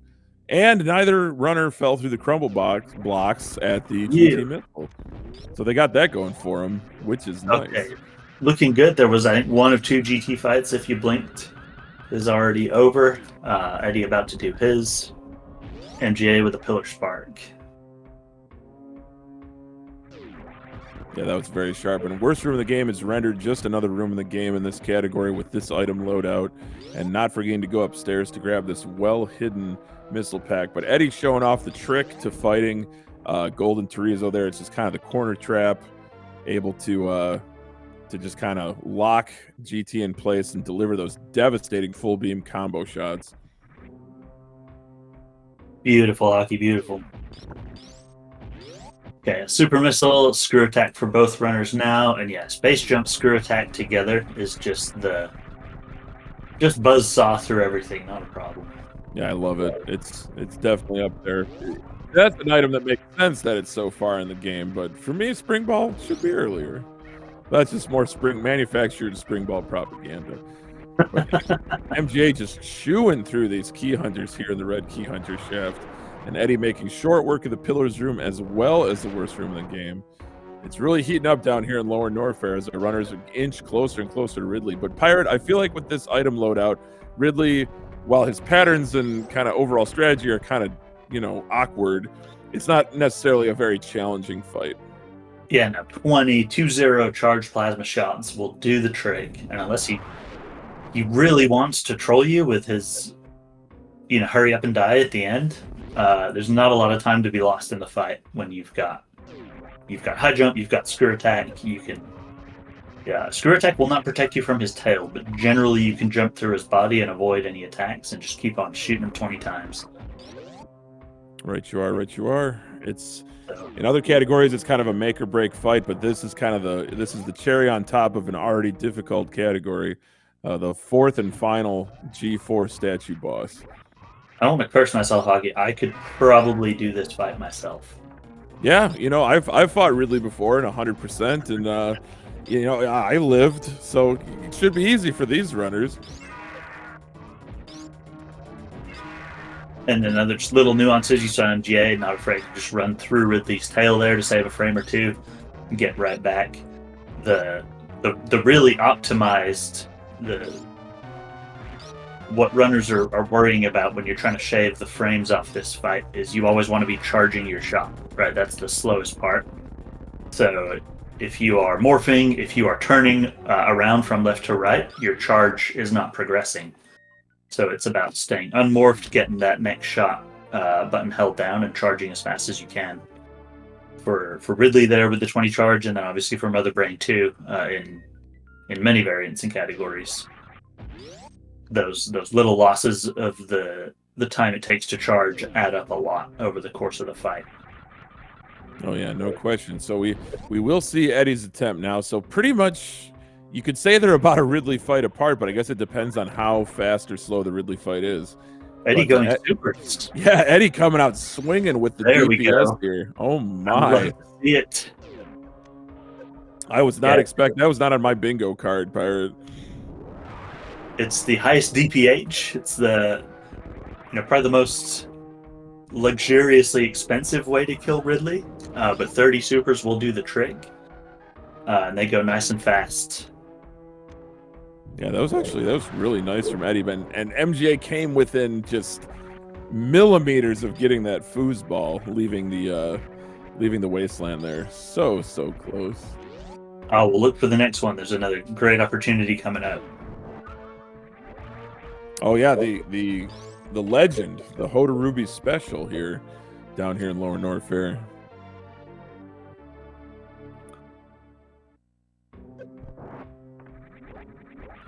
B: And neither runner fell through the crumble blocks at the GT Missile. So they got that going for them, which is nice.
C: Okay. Looking good. There was, I think, 1 of 2 GT fights, if you blinked, is already over. Eddie about to do his. MGA with a Pillar Spark.
B: Yeah, that was very sharp. And worst room in the game is rendered just another room in the game in this category with this item loadout. And not forgetting to go upstairs to grab this well-hidden missile pack. But Eddie's showing off the trick to fighting Golden Chorizo there. It's just kind of the corner trap, able to just kind of lock GT in place and deliver those devastating full beam combo shots.
C: Beautiful, Aki, beautiful. Okay, Super Missile, Screw Attack for both runners now, and yeah, Space Jump, Screw Attack together is just buzzsaw through everything, not a problem.
B: Yeah, I love it. It's definitely up there. That's an item that makes sense that it's so far in the game, but for me, Spring Ball should be earlier. That's just more manufactured Spring Ball propaganda. MGA just chewing through these key hunters here in the red key hunter shaft. And Eddie making short work of the Pillars room as well as the worst room in the game. It's really heating up down here in Lower Norfair as the runners inch closer and closer to Ridley. But Pirate, I feel like with this item loadout, Ridley, while his patterns and kind of overall strategy are kind of, awkward, it's not necessarily a very challenging fight.
C: Yeah, no, 2-0 charged plasma shots will do the trick. And unless he really wants to troll you with his, hurry up and die at the end, there's not a lot of time to be lost in the fight when you've got You've got high jump, you've got screw attack. You can, yeah, screw attack will not protect you from his tail, but generally you can jump through his body and avoid any attacks and just keep on shooting him 20 times.
B: Right you are, right you are. It's in other categories it's kind of a make or break fight, but this is kind of the cherry on top of an already difficult category. The fourth and final G4 statue boss.
C: I don't want to curse myself, Hockey. I could probably do this fight myself.
B: Yeah, you know, I've fought Ridley before, and 100%, and you know, I lived, so it should be easy for these runners.
C: And then other just little nuances you saw in MGA, not afraid to just run through Ridley's tail there to save a frame or two and get right back. The really optimized what runners are worrying about when you're trying to shave the frames off this fight is you always want to be charging your shot, right? That's the slowest part. So if you are morphing, if you are turning around from left to right, your charge is not progressing. So it's about staying unmorphed, getting that next shot button held down, and charging as fast as you can. For Ridley there with the 20 charge, and then obviously for Mother Brain too, in many variants and categories. Those little losses of the time it takes to charge add up a lot over the course of the fight.
B: Oh yeah, no question. So we will see Eddie's attempt now. So pretty much you could say they're about a Ridley fight apart, but I guess it depends on how fast or slow the Ridley fight is.
C: Eddie going super.
B: Yeah, Eddie coming out swinging with the
C: there
B: DPS here. Oh my!
C: See it.
B: I was not expecting. That was not on my bingo card, Pirate.
C: It's the highest DPH. It's the, probably the most luxuriously expensive way to kill Ridley. But 30 supers will do the trick, and they go nice and fast.
B: Yeah, that was really nice from Eddie. And MGA came within just millimeters of getting that foosball, leaving the wasteland there. So close.
C: Oh, we'll look for the next one. There's another great opportunity coming up.
B: Oh yeah, the legend, the Hoda Ruby special here, down here in Lower Norfair.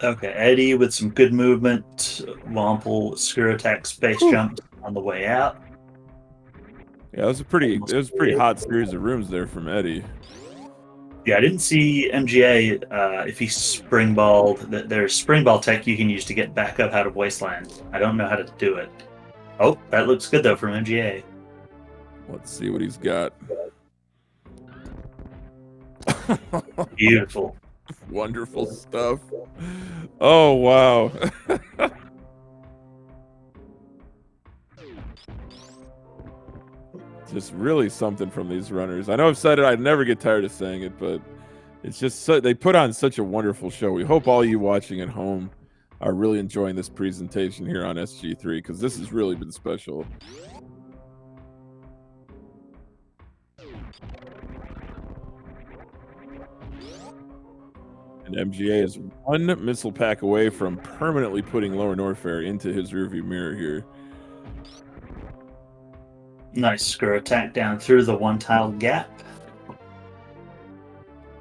C: Okay, Eddie with some good movement. Womple, screw attack, space jump on the way out.
B: Yeah, it was a pretty hot series of rooms there from Eddie.
C: Yeah, I didn't see MGA if he springballed. There's springball tech you can use to get back up out of Wasteland. I don't know how to do it. Oh, that looks good though from MGA.
B: Let's see what he's got.
C: Beautiful.
B: Wonderful stuff. Oh, wow. Just really something from these runners. I know I've said it, I'd never get tired of saying it, but it's just they put on such a wonderful show. We hope all you watching at home are really enjoying this presentation here on SG3, because this has really been special. And MGA is one missile pack away from permanently putting Lower Norfair into his rearview mirror here.
C: Nice screw attack down through the one tile gap.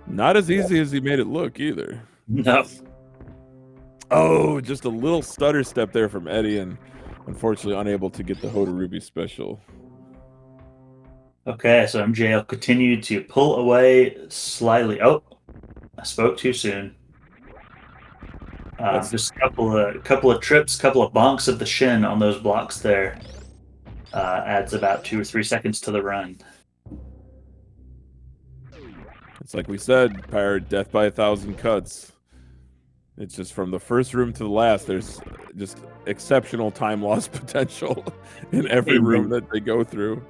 B: Not as easy as he made it look either.
C: No.
B: Oh, just a little stutter step there from Eddie, and unfortunately unable to get the Hoda Ruby special.
C: Okay, so MJ will continue to pull away slightly. Oh, I spoke too soon. Just a couple of trips, couple of bonks of the shin on those blocks there. Adds about 2 or 3 seconds to the run.
B: It's like we said, Pirate, death by 1,000 cuts. It's just from the first room to the last, there's just exceptional time loss potential in every room that they go through.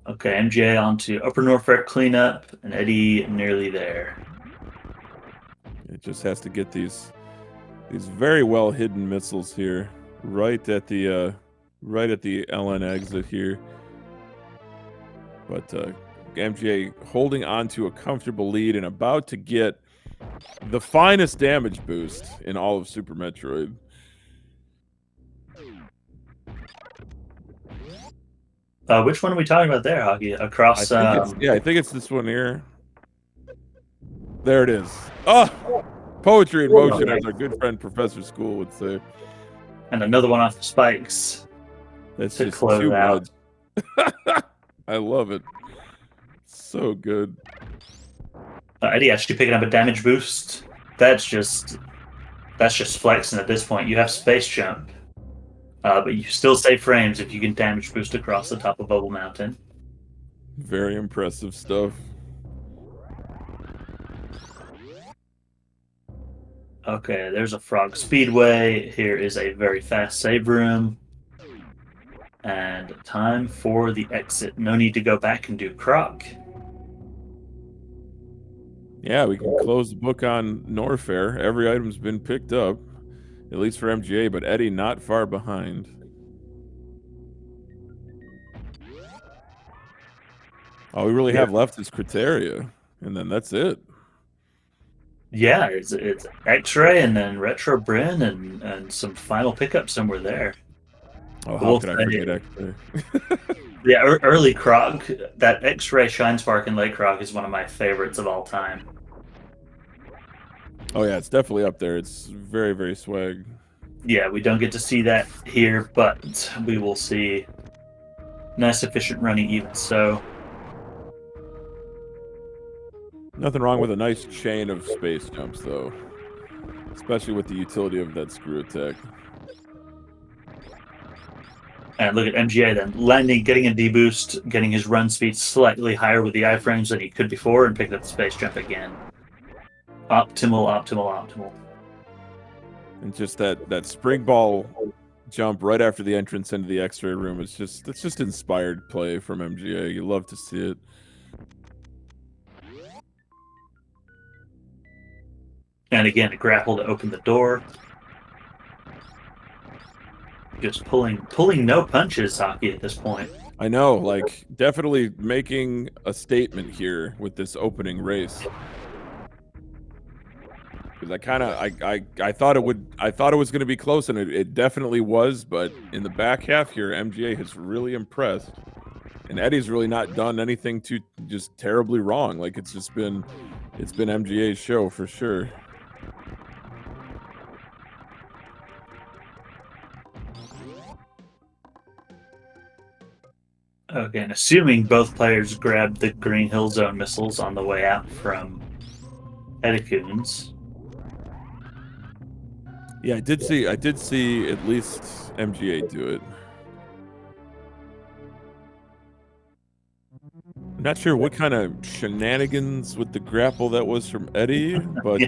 C: Okay, MJ onto Upper Norfair cleanup, and Eddie nearly there.
B: It just has to get these very well hidden missiles here, right at the LN exit here. But MGA holding on to a comfortable lead and about to get the finest damage boost in all of Super Metroid.
C: Which one are we talking about there, Hockey? Across.
B: I think it's this one here. There it is. Oh, poetry in motion, as our good friend Professor School would say.
C: And another one off the spikes.
B: That's
C: to
B: just
C: close
B: too
C: out.
B: much. I love it. So good.
C: Eddie actually picking up a damage boost. That's just flexing at this point. You have space jump, but you still save frames if you can damage boost across the top of Bubble Mountain.
B: Very impressive stuff.
C: Okay, there's a Frog Speedway. Here is a very fast save room. And time for the exit. No need to go back and do Croc.
B: Yeah, we can close the book on Norfair. Every item's been picked up, at least for MGA, but Eddie not far behind. All we really have left is Criteria, and then that's it.
C: Yeah, it's X-Ray and then Retro Bryn and some final pickup somewhere there.
B: Oh, how could I forget X-Ray?
C: Yeah, early Croc, that X-Ray Shine Spark and Late Croc is one of my favorites of all time.
B: Oh yeah, it's definitely up there. It's very, very swag.
C: Yeah, we don't get to see that here, but we will see nice efficient running even so.
B: Nothing wrong with a nice chain of space jumps, though. Especially with the utility of that screw attack.
C: And look at MGA then, landing, getting a D-boost, getting his run speed slightly higher with the iframes than he could before, and picked up the space jump again. Optimal, optimal, optimal.
B: And just that spring ball jump right after the entrance into the X-ray room is it's just inspired play from MGA. You love to see it.
C: And again, a grapple to open the door. Just pulling no punches, Hockey, at this point.
B: I know, like, definitely making a statement here with this opening race. Because I thought it was going to be close, and it definitely was. But in the back half here, MGA has really impressed, and Eddie's really not done anything too just terribly wrong. Like it's been MGA's show for sure.
C: Okay, and assuming both players grabbed the Green Hill Zone missiles on the way out from Edicoons.
B: Yeah, I did see at least MGA do it. I'm not sure what kind of shenanigans with the grapple that was from Eddie, but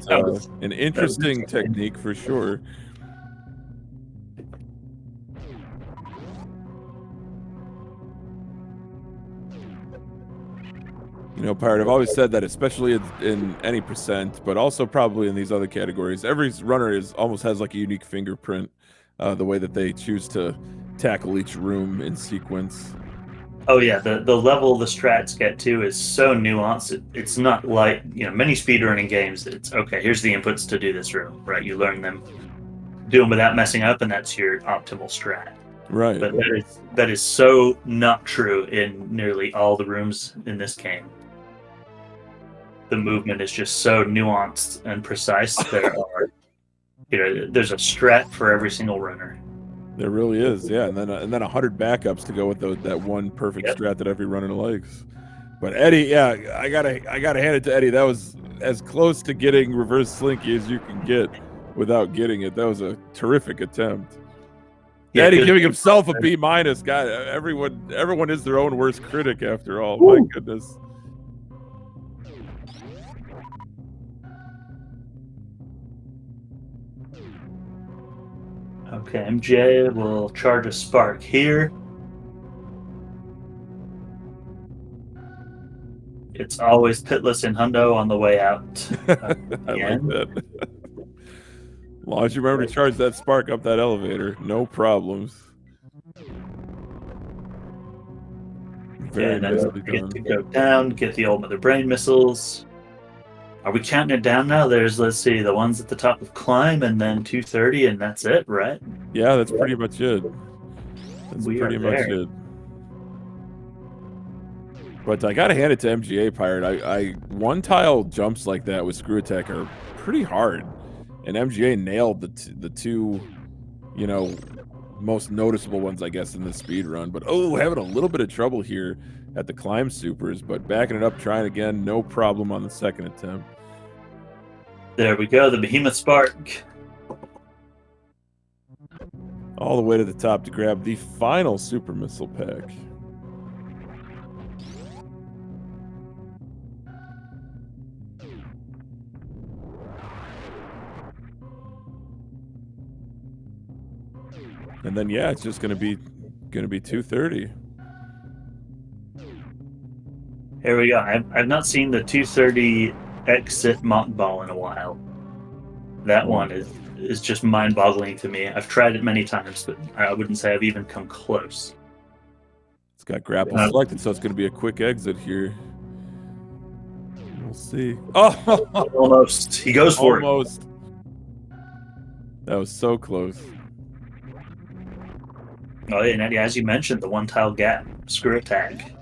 B: an interesting technique for sure. You know, Pirate, I've always said that, especially in any percent, but also probably in these other categories, every runner almost has like a unique fingerprint, the way that they choose to tackle each room in sequence.
C: Oh yeah, the level the strats get to is so nuanced. It's not like, you know, many speedrunning games. It's okay, here's the inputs to do this room, right? You learn them, do them without messing up, and that's your optimal strat.
B: Right.
C: But that is so not true in nearly all the rooms in this game. The movement is just so nuanced and precise. There's a strat for every single runner.
B: There really is, yeah, and then 100 backups to go with that one perfect strat that every runner likes. But Eddie, yeah, I gotta hand it to Eddie. That was as close to getting reverse slinky as you can get without getting it. That was a terrific attempt. Yeah, Eddie giving himself a B-. God, everyone is their own worst critic after all. Woo! My goodness.
C: Okay, MJ will charge a spark here. It's always pitless in Hundo on the way out.
B: I like that. As long as you remember to charge that spark up that elevator, no problems. Very nicely done.
C: Get to go down, get the old Mother Brain missiles. Are we counting it down now? There's, let's see, the ones at the top of Climb, and then 230, and that's it, right?
B: Yeah, that's pretty much it. That's pretty much it. But I gotta hand it to MGA Pirate. I one tile jumps like that with screw attack are pretty hard, and MGA nailed the two, you know, most noticeable ones, I guess, in the speed run. But oh, having a little bit of trouble here at the climb supers, but backing it up, trying again, no problem on the second attempt.
C: There we go, the Behemoth Spark.
B: All the way to the top to grab the final super missile pack. And then yeah, it's just gonna be 230.
C: Here we go. I've not seen the 230 exit mock ball in a while. That one is just mind-boggling to me. I've tried it many times, but I wouldn't say I've even come close.
B: It's got grapple selected, so it's going to be a quick exit here. We'll see. Oh,
C: almost. He goes for it.
B: Almost. That was so close.
C: Oh, yeah, and Eddie, as you mentioned, the one tile gap screw attack.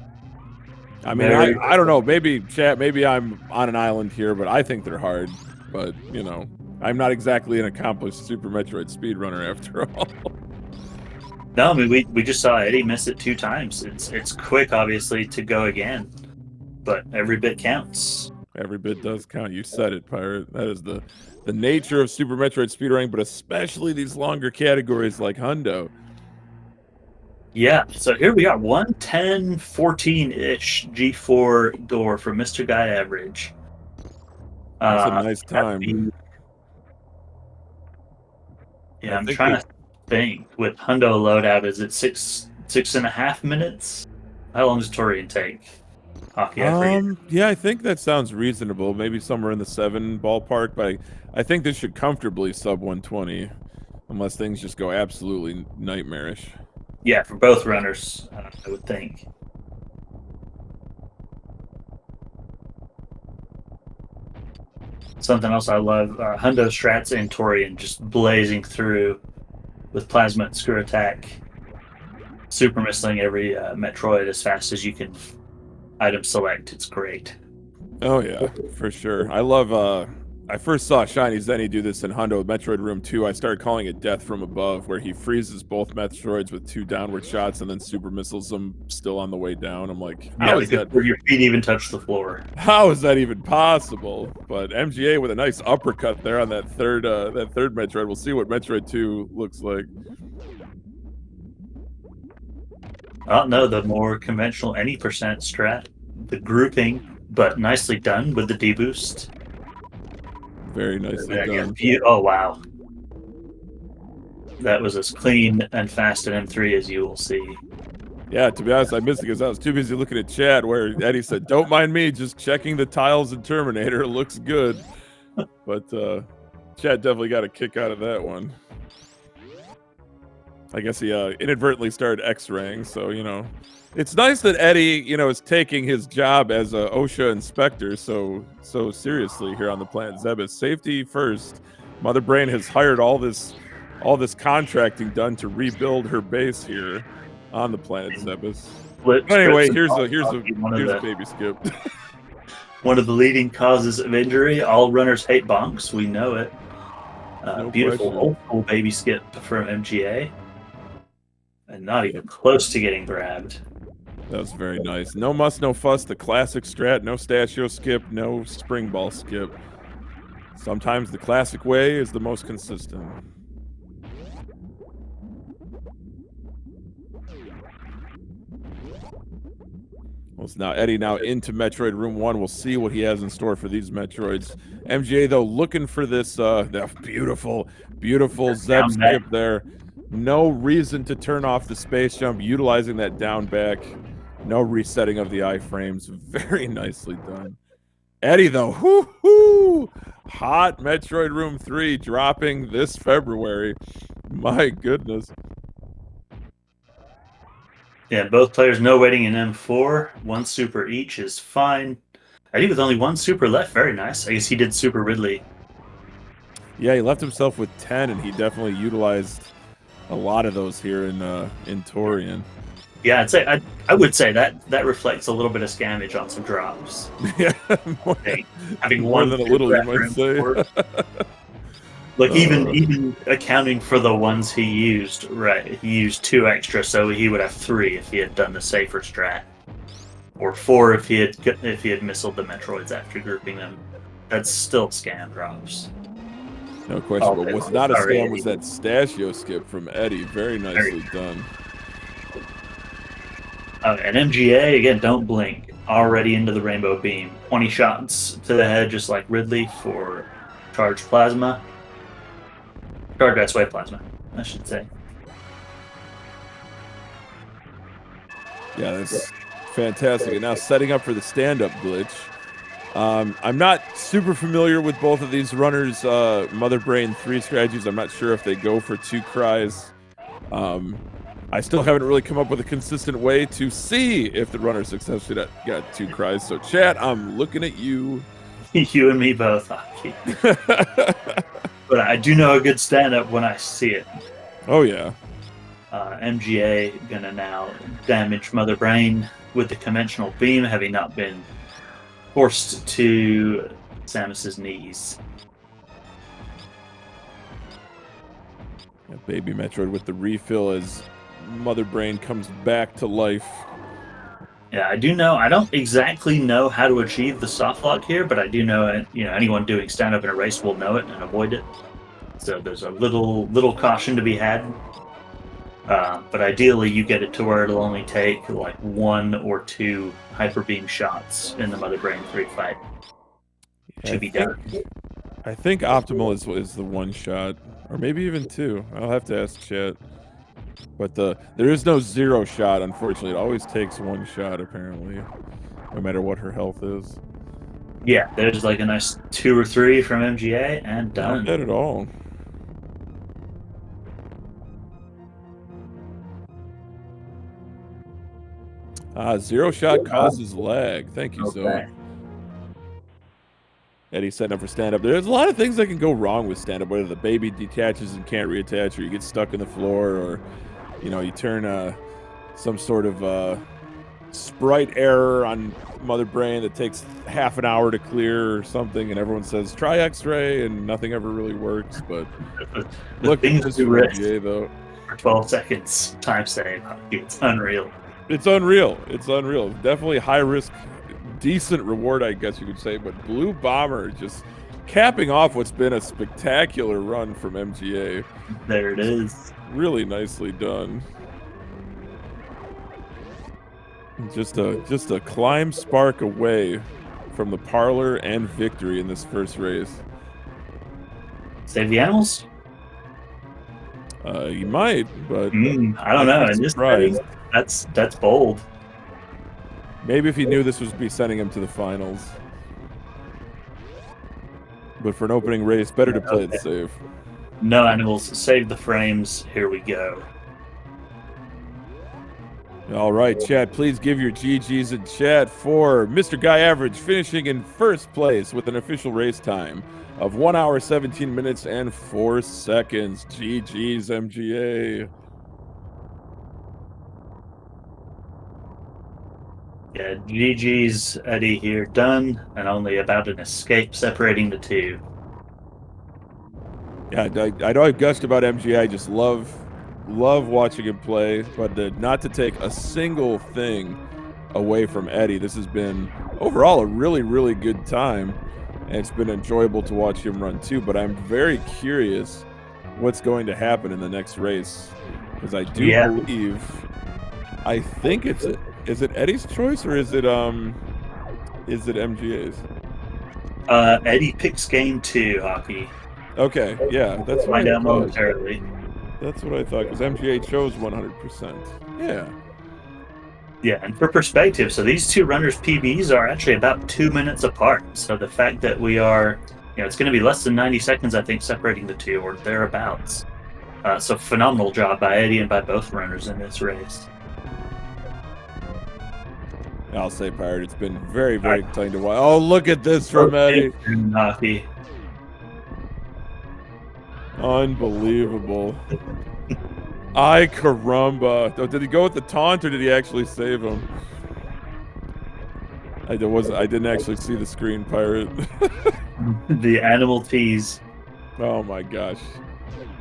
B: I mean, I don't know. Maybe, chat, maybe I'm on an island here, but I think they're hard. But, you know, I'm not exactly an accomplished Super Metroid speedrunner after all.
C: No, I mean, we just saw Eddie miss it 2 times. It's quick, obviously, to go again. But every bit counts.
B: Every bit does count. You said it, Pirate. That is the nature of Super Metroid speedrunning, but especially these longer categories like Hundo.
C: Yeah, so here we are, 110-14-ish G4 door for MrGuyAverage.
B: That's a nice time.
C: Yeah, I'm trying to think. With Hundo loadout, is it 6.5 minutes? How long does Tourian take?
B: Yeah, I think that sounds reasonable. Maybe somewhere in the 7 ballpark, but I think this should comfortably sub 120, unless things just go absolutely nightmarish.
C: Yeah, for both runners, I would think. Something else I love, Hundo strats and Tourian just blazing through with plasma and screw attack. Super missling every Metroid as fast as you can item select. It's great.
B: Oh yeah, for sure. I love I first saw Shiny Zenny do this in Hundo Metroid Room 2. I started calling it Death from Above, where he freezes both Metroids with 2 downward shots and then super missiles them still on the way down. I'm like, how is that?
C: Where your feet even touch the floor.
B: How is that even possible? But MGA with a nice uppercut there on that third Metroid. We'll see what Metroid 2 looks like.
C: Oh no, the more conventional any percent strat, the grouping, but nicely done with the deboost.
B: Very nicely done.
C: Oh wow, that was as clean and fast an M3 as you will see.
B: Yeah, to be honest, I missed it because I was too busy looking at chat where Eddie said, "Don't mind me, just checking the tiles in Terminator. It looks good." But chat definitely got a kick out of that one. I guess he inadvertently started X-raying, so, you know. It's nice that Eddie, you know, is taking his job as a OSHA inspector so seriously here on the planet Zebes. Safety first. Mother Brain has hired all this contracting done to rebuild her base here on the planet Zebes. But anyway, here's a baby skip.
C: One of the leading causes of injury. All runners hate bonks. We know it.
B: No
C: beautiful
B: question.
C: old baby skip from MGA. And not even close to getting grabbed.
B: That was very nice. No muss, no fuss. The classic strat. No stachio skip. No spring ball skip. Sometimes the classic way is the most consistent. Well, it's now Eddie now into Metroid Room 1. We'll see what he has in store for these Metroids. MGA, though, looking for this that beautiful Zeb skip there. No reason to turn off the space jump, utilizing that down back. No resetting of the iframes. Very nicely done. Eddie, though, hot Metroid Room 3 dropping this February. My goodness.
C: Yeah, both players no waiting in M4. 1 super each is fine. Eddie with only 1 super left. Very nice. I guess he did super Ridley.
B: Yeah, he left himself with 10, and he definitely utilized a lot of those here in Tourian.
C: Yeah, I would say that reflects a little bit of scammage on some drops.
B: Yeah,
C: Having
B: more
C: one
B: than a little, you might
C: reference
B: say.
C: for- Like even accounting for the ones he used, right? He used 2 extra, so he would have 3 if he had done the safer strat, or 4 if he had missiled the Metroids after grouping them. That's still scam drops.
B: No question, but what's not a
C: Sorry,
B: scam was that Stashio skip from Eddie. Very nicely done.
C: And MGA again, don't blink. Already into the rainbow beam. 20 shots to the head, just like Ridley for charged plasma. Charged X-Wave plasma, I should say.
B: Yeah, that's fantastic. And now setting up for the stand-up glitch. I'm not super familiar with both of these runners' Mother Brain 3 strategies. I'm not sure if they go for 2 cries. I still haven't really come up with a consistent way to see if the runner successfully got 2 cries. So, chat, I'm looking at you.
C: You and me both, Hockey. But I do know a good stand-up when I see it.
B: Oh, yeah.
C: MGA gonna now damage Mother Brain with the conventional beam, having not been forced to Samus's knees.
B: Yeah, baby Metroid with the refill as Mother Brain comes back to life.
C: Yeah, I do know. I don't exactly know how to achieve the soft lock here, but I do know, anyone doing stand-up in a race will know it and avoid it. So there's a little caution to be had. But ideally, you get it to where it'll only take like 1 or 2 hyper beam shots in the Mother Brain 3 fight to be done.
B: I think optimal is the 1 shot, or maybe even 2. I'll have to ask chat. But there is no 0 shot, unfortunately. It always takes 1 shot, apparently, no matter what her health is.
C: Yeah, there's like a nice 2 or 3 from MGA, and done.
B: Not bad at all. Zero shot causes lag. Thank you, Zoe. Eddie setting up for stand-up. There's a lot of things that can go wrong with stand-up, whether the baby detaches and can't reattach, or you get stuck in the floor, or you turn some sort of sprite error on Mother Brain that takes half an hour to clear or something, and everyone says try X-ray, and nothing ever really works. But look at this MGA though.
C: For 12 seconds time save, it's unreal.
B: It's unreal. It's unreal. Definitely high risk, decent reward, I guess you could say. But Blue Bomber just capping off what's been a spectacular run from MGA.
C: There it is.
B: Really nicely done. Just a climb spark away from the parlor and victory in this first race.
C: Save the animals?
B: You might, but
C: I don't know. In this setting, that's bold.
B: Maybe if he knew this would be sending him to the finals. But for an opening race, better to play it safe.
C: No animals, save the frames. Here we go.
B: All right, chat, please give your GGs in chat for MrGuyAverage finishing in first place with an official race time of 1 hour, 17 minutes, and 4 seconds. GGs, MGA.
C: Yeah, GG's Eddie here, done, and only about an escape separating the two.
B: Yeah, I know I've gushed about MGA. I just love watching him play, but not to take a single thing away from Eddie. This has been overall a really, really good time, and it's been enjoyable to watch him run too. But I'm very curious what's going to happen in the next race, because I do believe, I think is it Eddie's choice or is it MGA's?
C: Eddie picks game 2, Hockey.
B: Okay, yeah, that's what
C: find
B: I
C: out
B: thought.
C: momentarily.
B: That's what I thought, because MGA chose 100%. Yeah.
C: Yeah, and for perspective, so these two runners' PBs are actually about 2 minutes apart. So the fact that we are, it's going to be less than 90 seconds, I think, separating the two or thereabouts. So phenomenal job by Eddie and by both runners in this race.
B: I'll say, Pirate, it's been very, very exciting to watch. Oh, look at this from Eddie. Unbelievable. Ay caramba. Oh, did he go with the taunt or did he actually save him? I didn't actually see the screen, Pirate.
C: The animal tease.
B: Oh my gosh.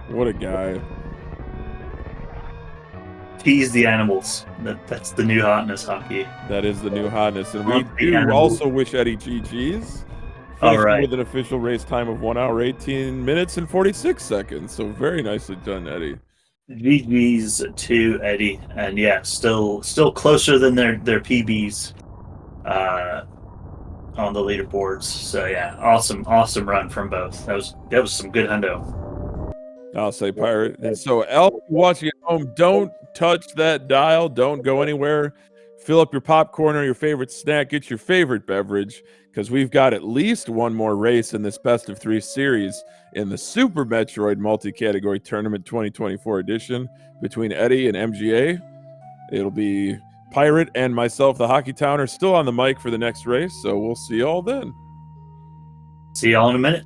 B: What a guy.
C: Tease the animals. That's the new hotness, Hockey.
B: That is the new hotness. And we
C: Want the
B: do
C: animal.
B: also wish Eddie GG's.
C: All
B: Finishing
C: right.
B: with an official race time of 1 hour, 18 minutes, and 46 seconds. So very nicely done, Eddie.
C: GG's to Eddie, and yeah, still closer than their PBs on the leaderboards. So yeah, awesome run from both. That was some good hundo.
B: I'll say Pirate. And so, Elf watching at home, don't touch that dial. Don't go anywhere. Fill up your popcorn or your favorite snack. Get your favorite beverage, because we've got at least one more race in this best of 3 series in the Super Metroid multi-category tournament 2024 edition between Eddie and MGA. It'll be Pirate and myself, the Hockey Towner, still on the mic for the next race. So we'll see y'all then.
C: See y'all in a minute.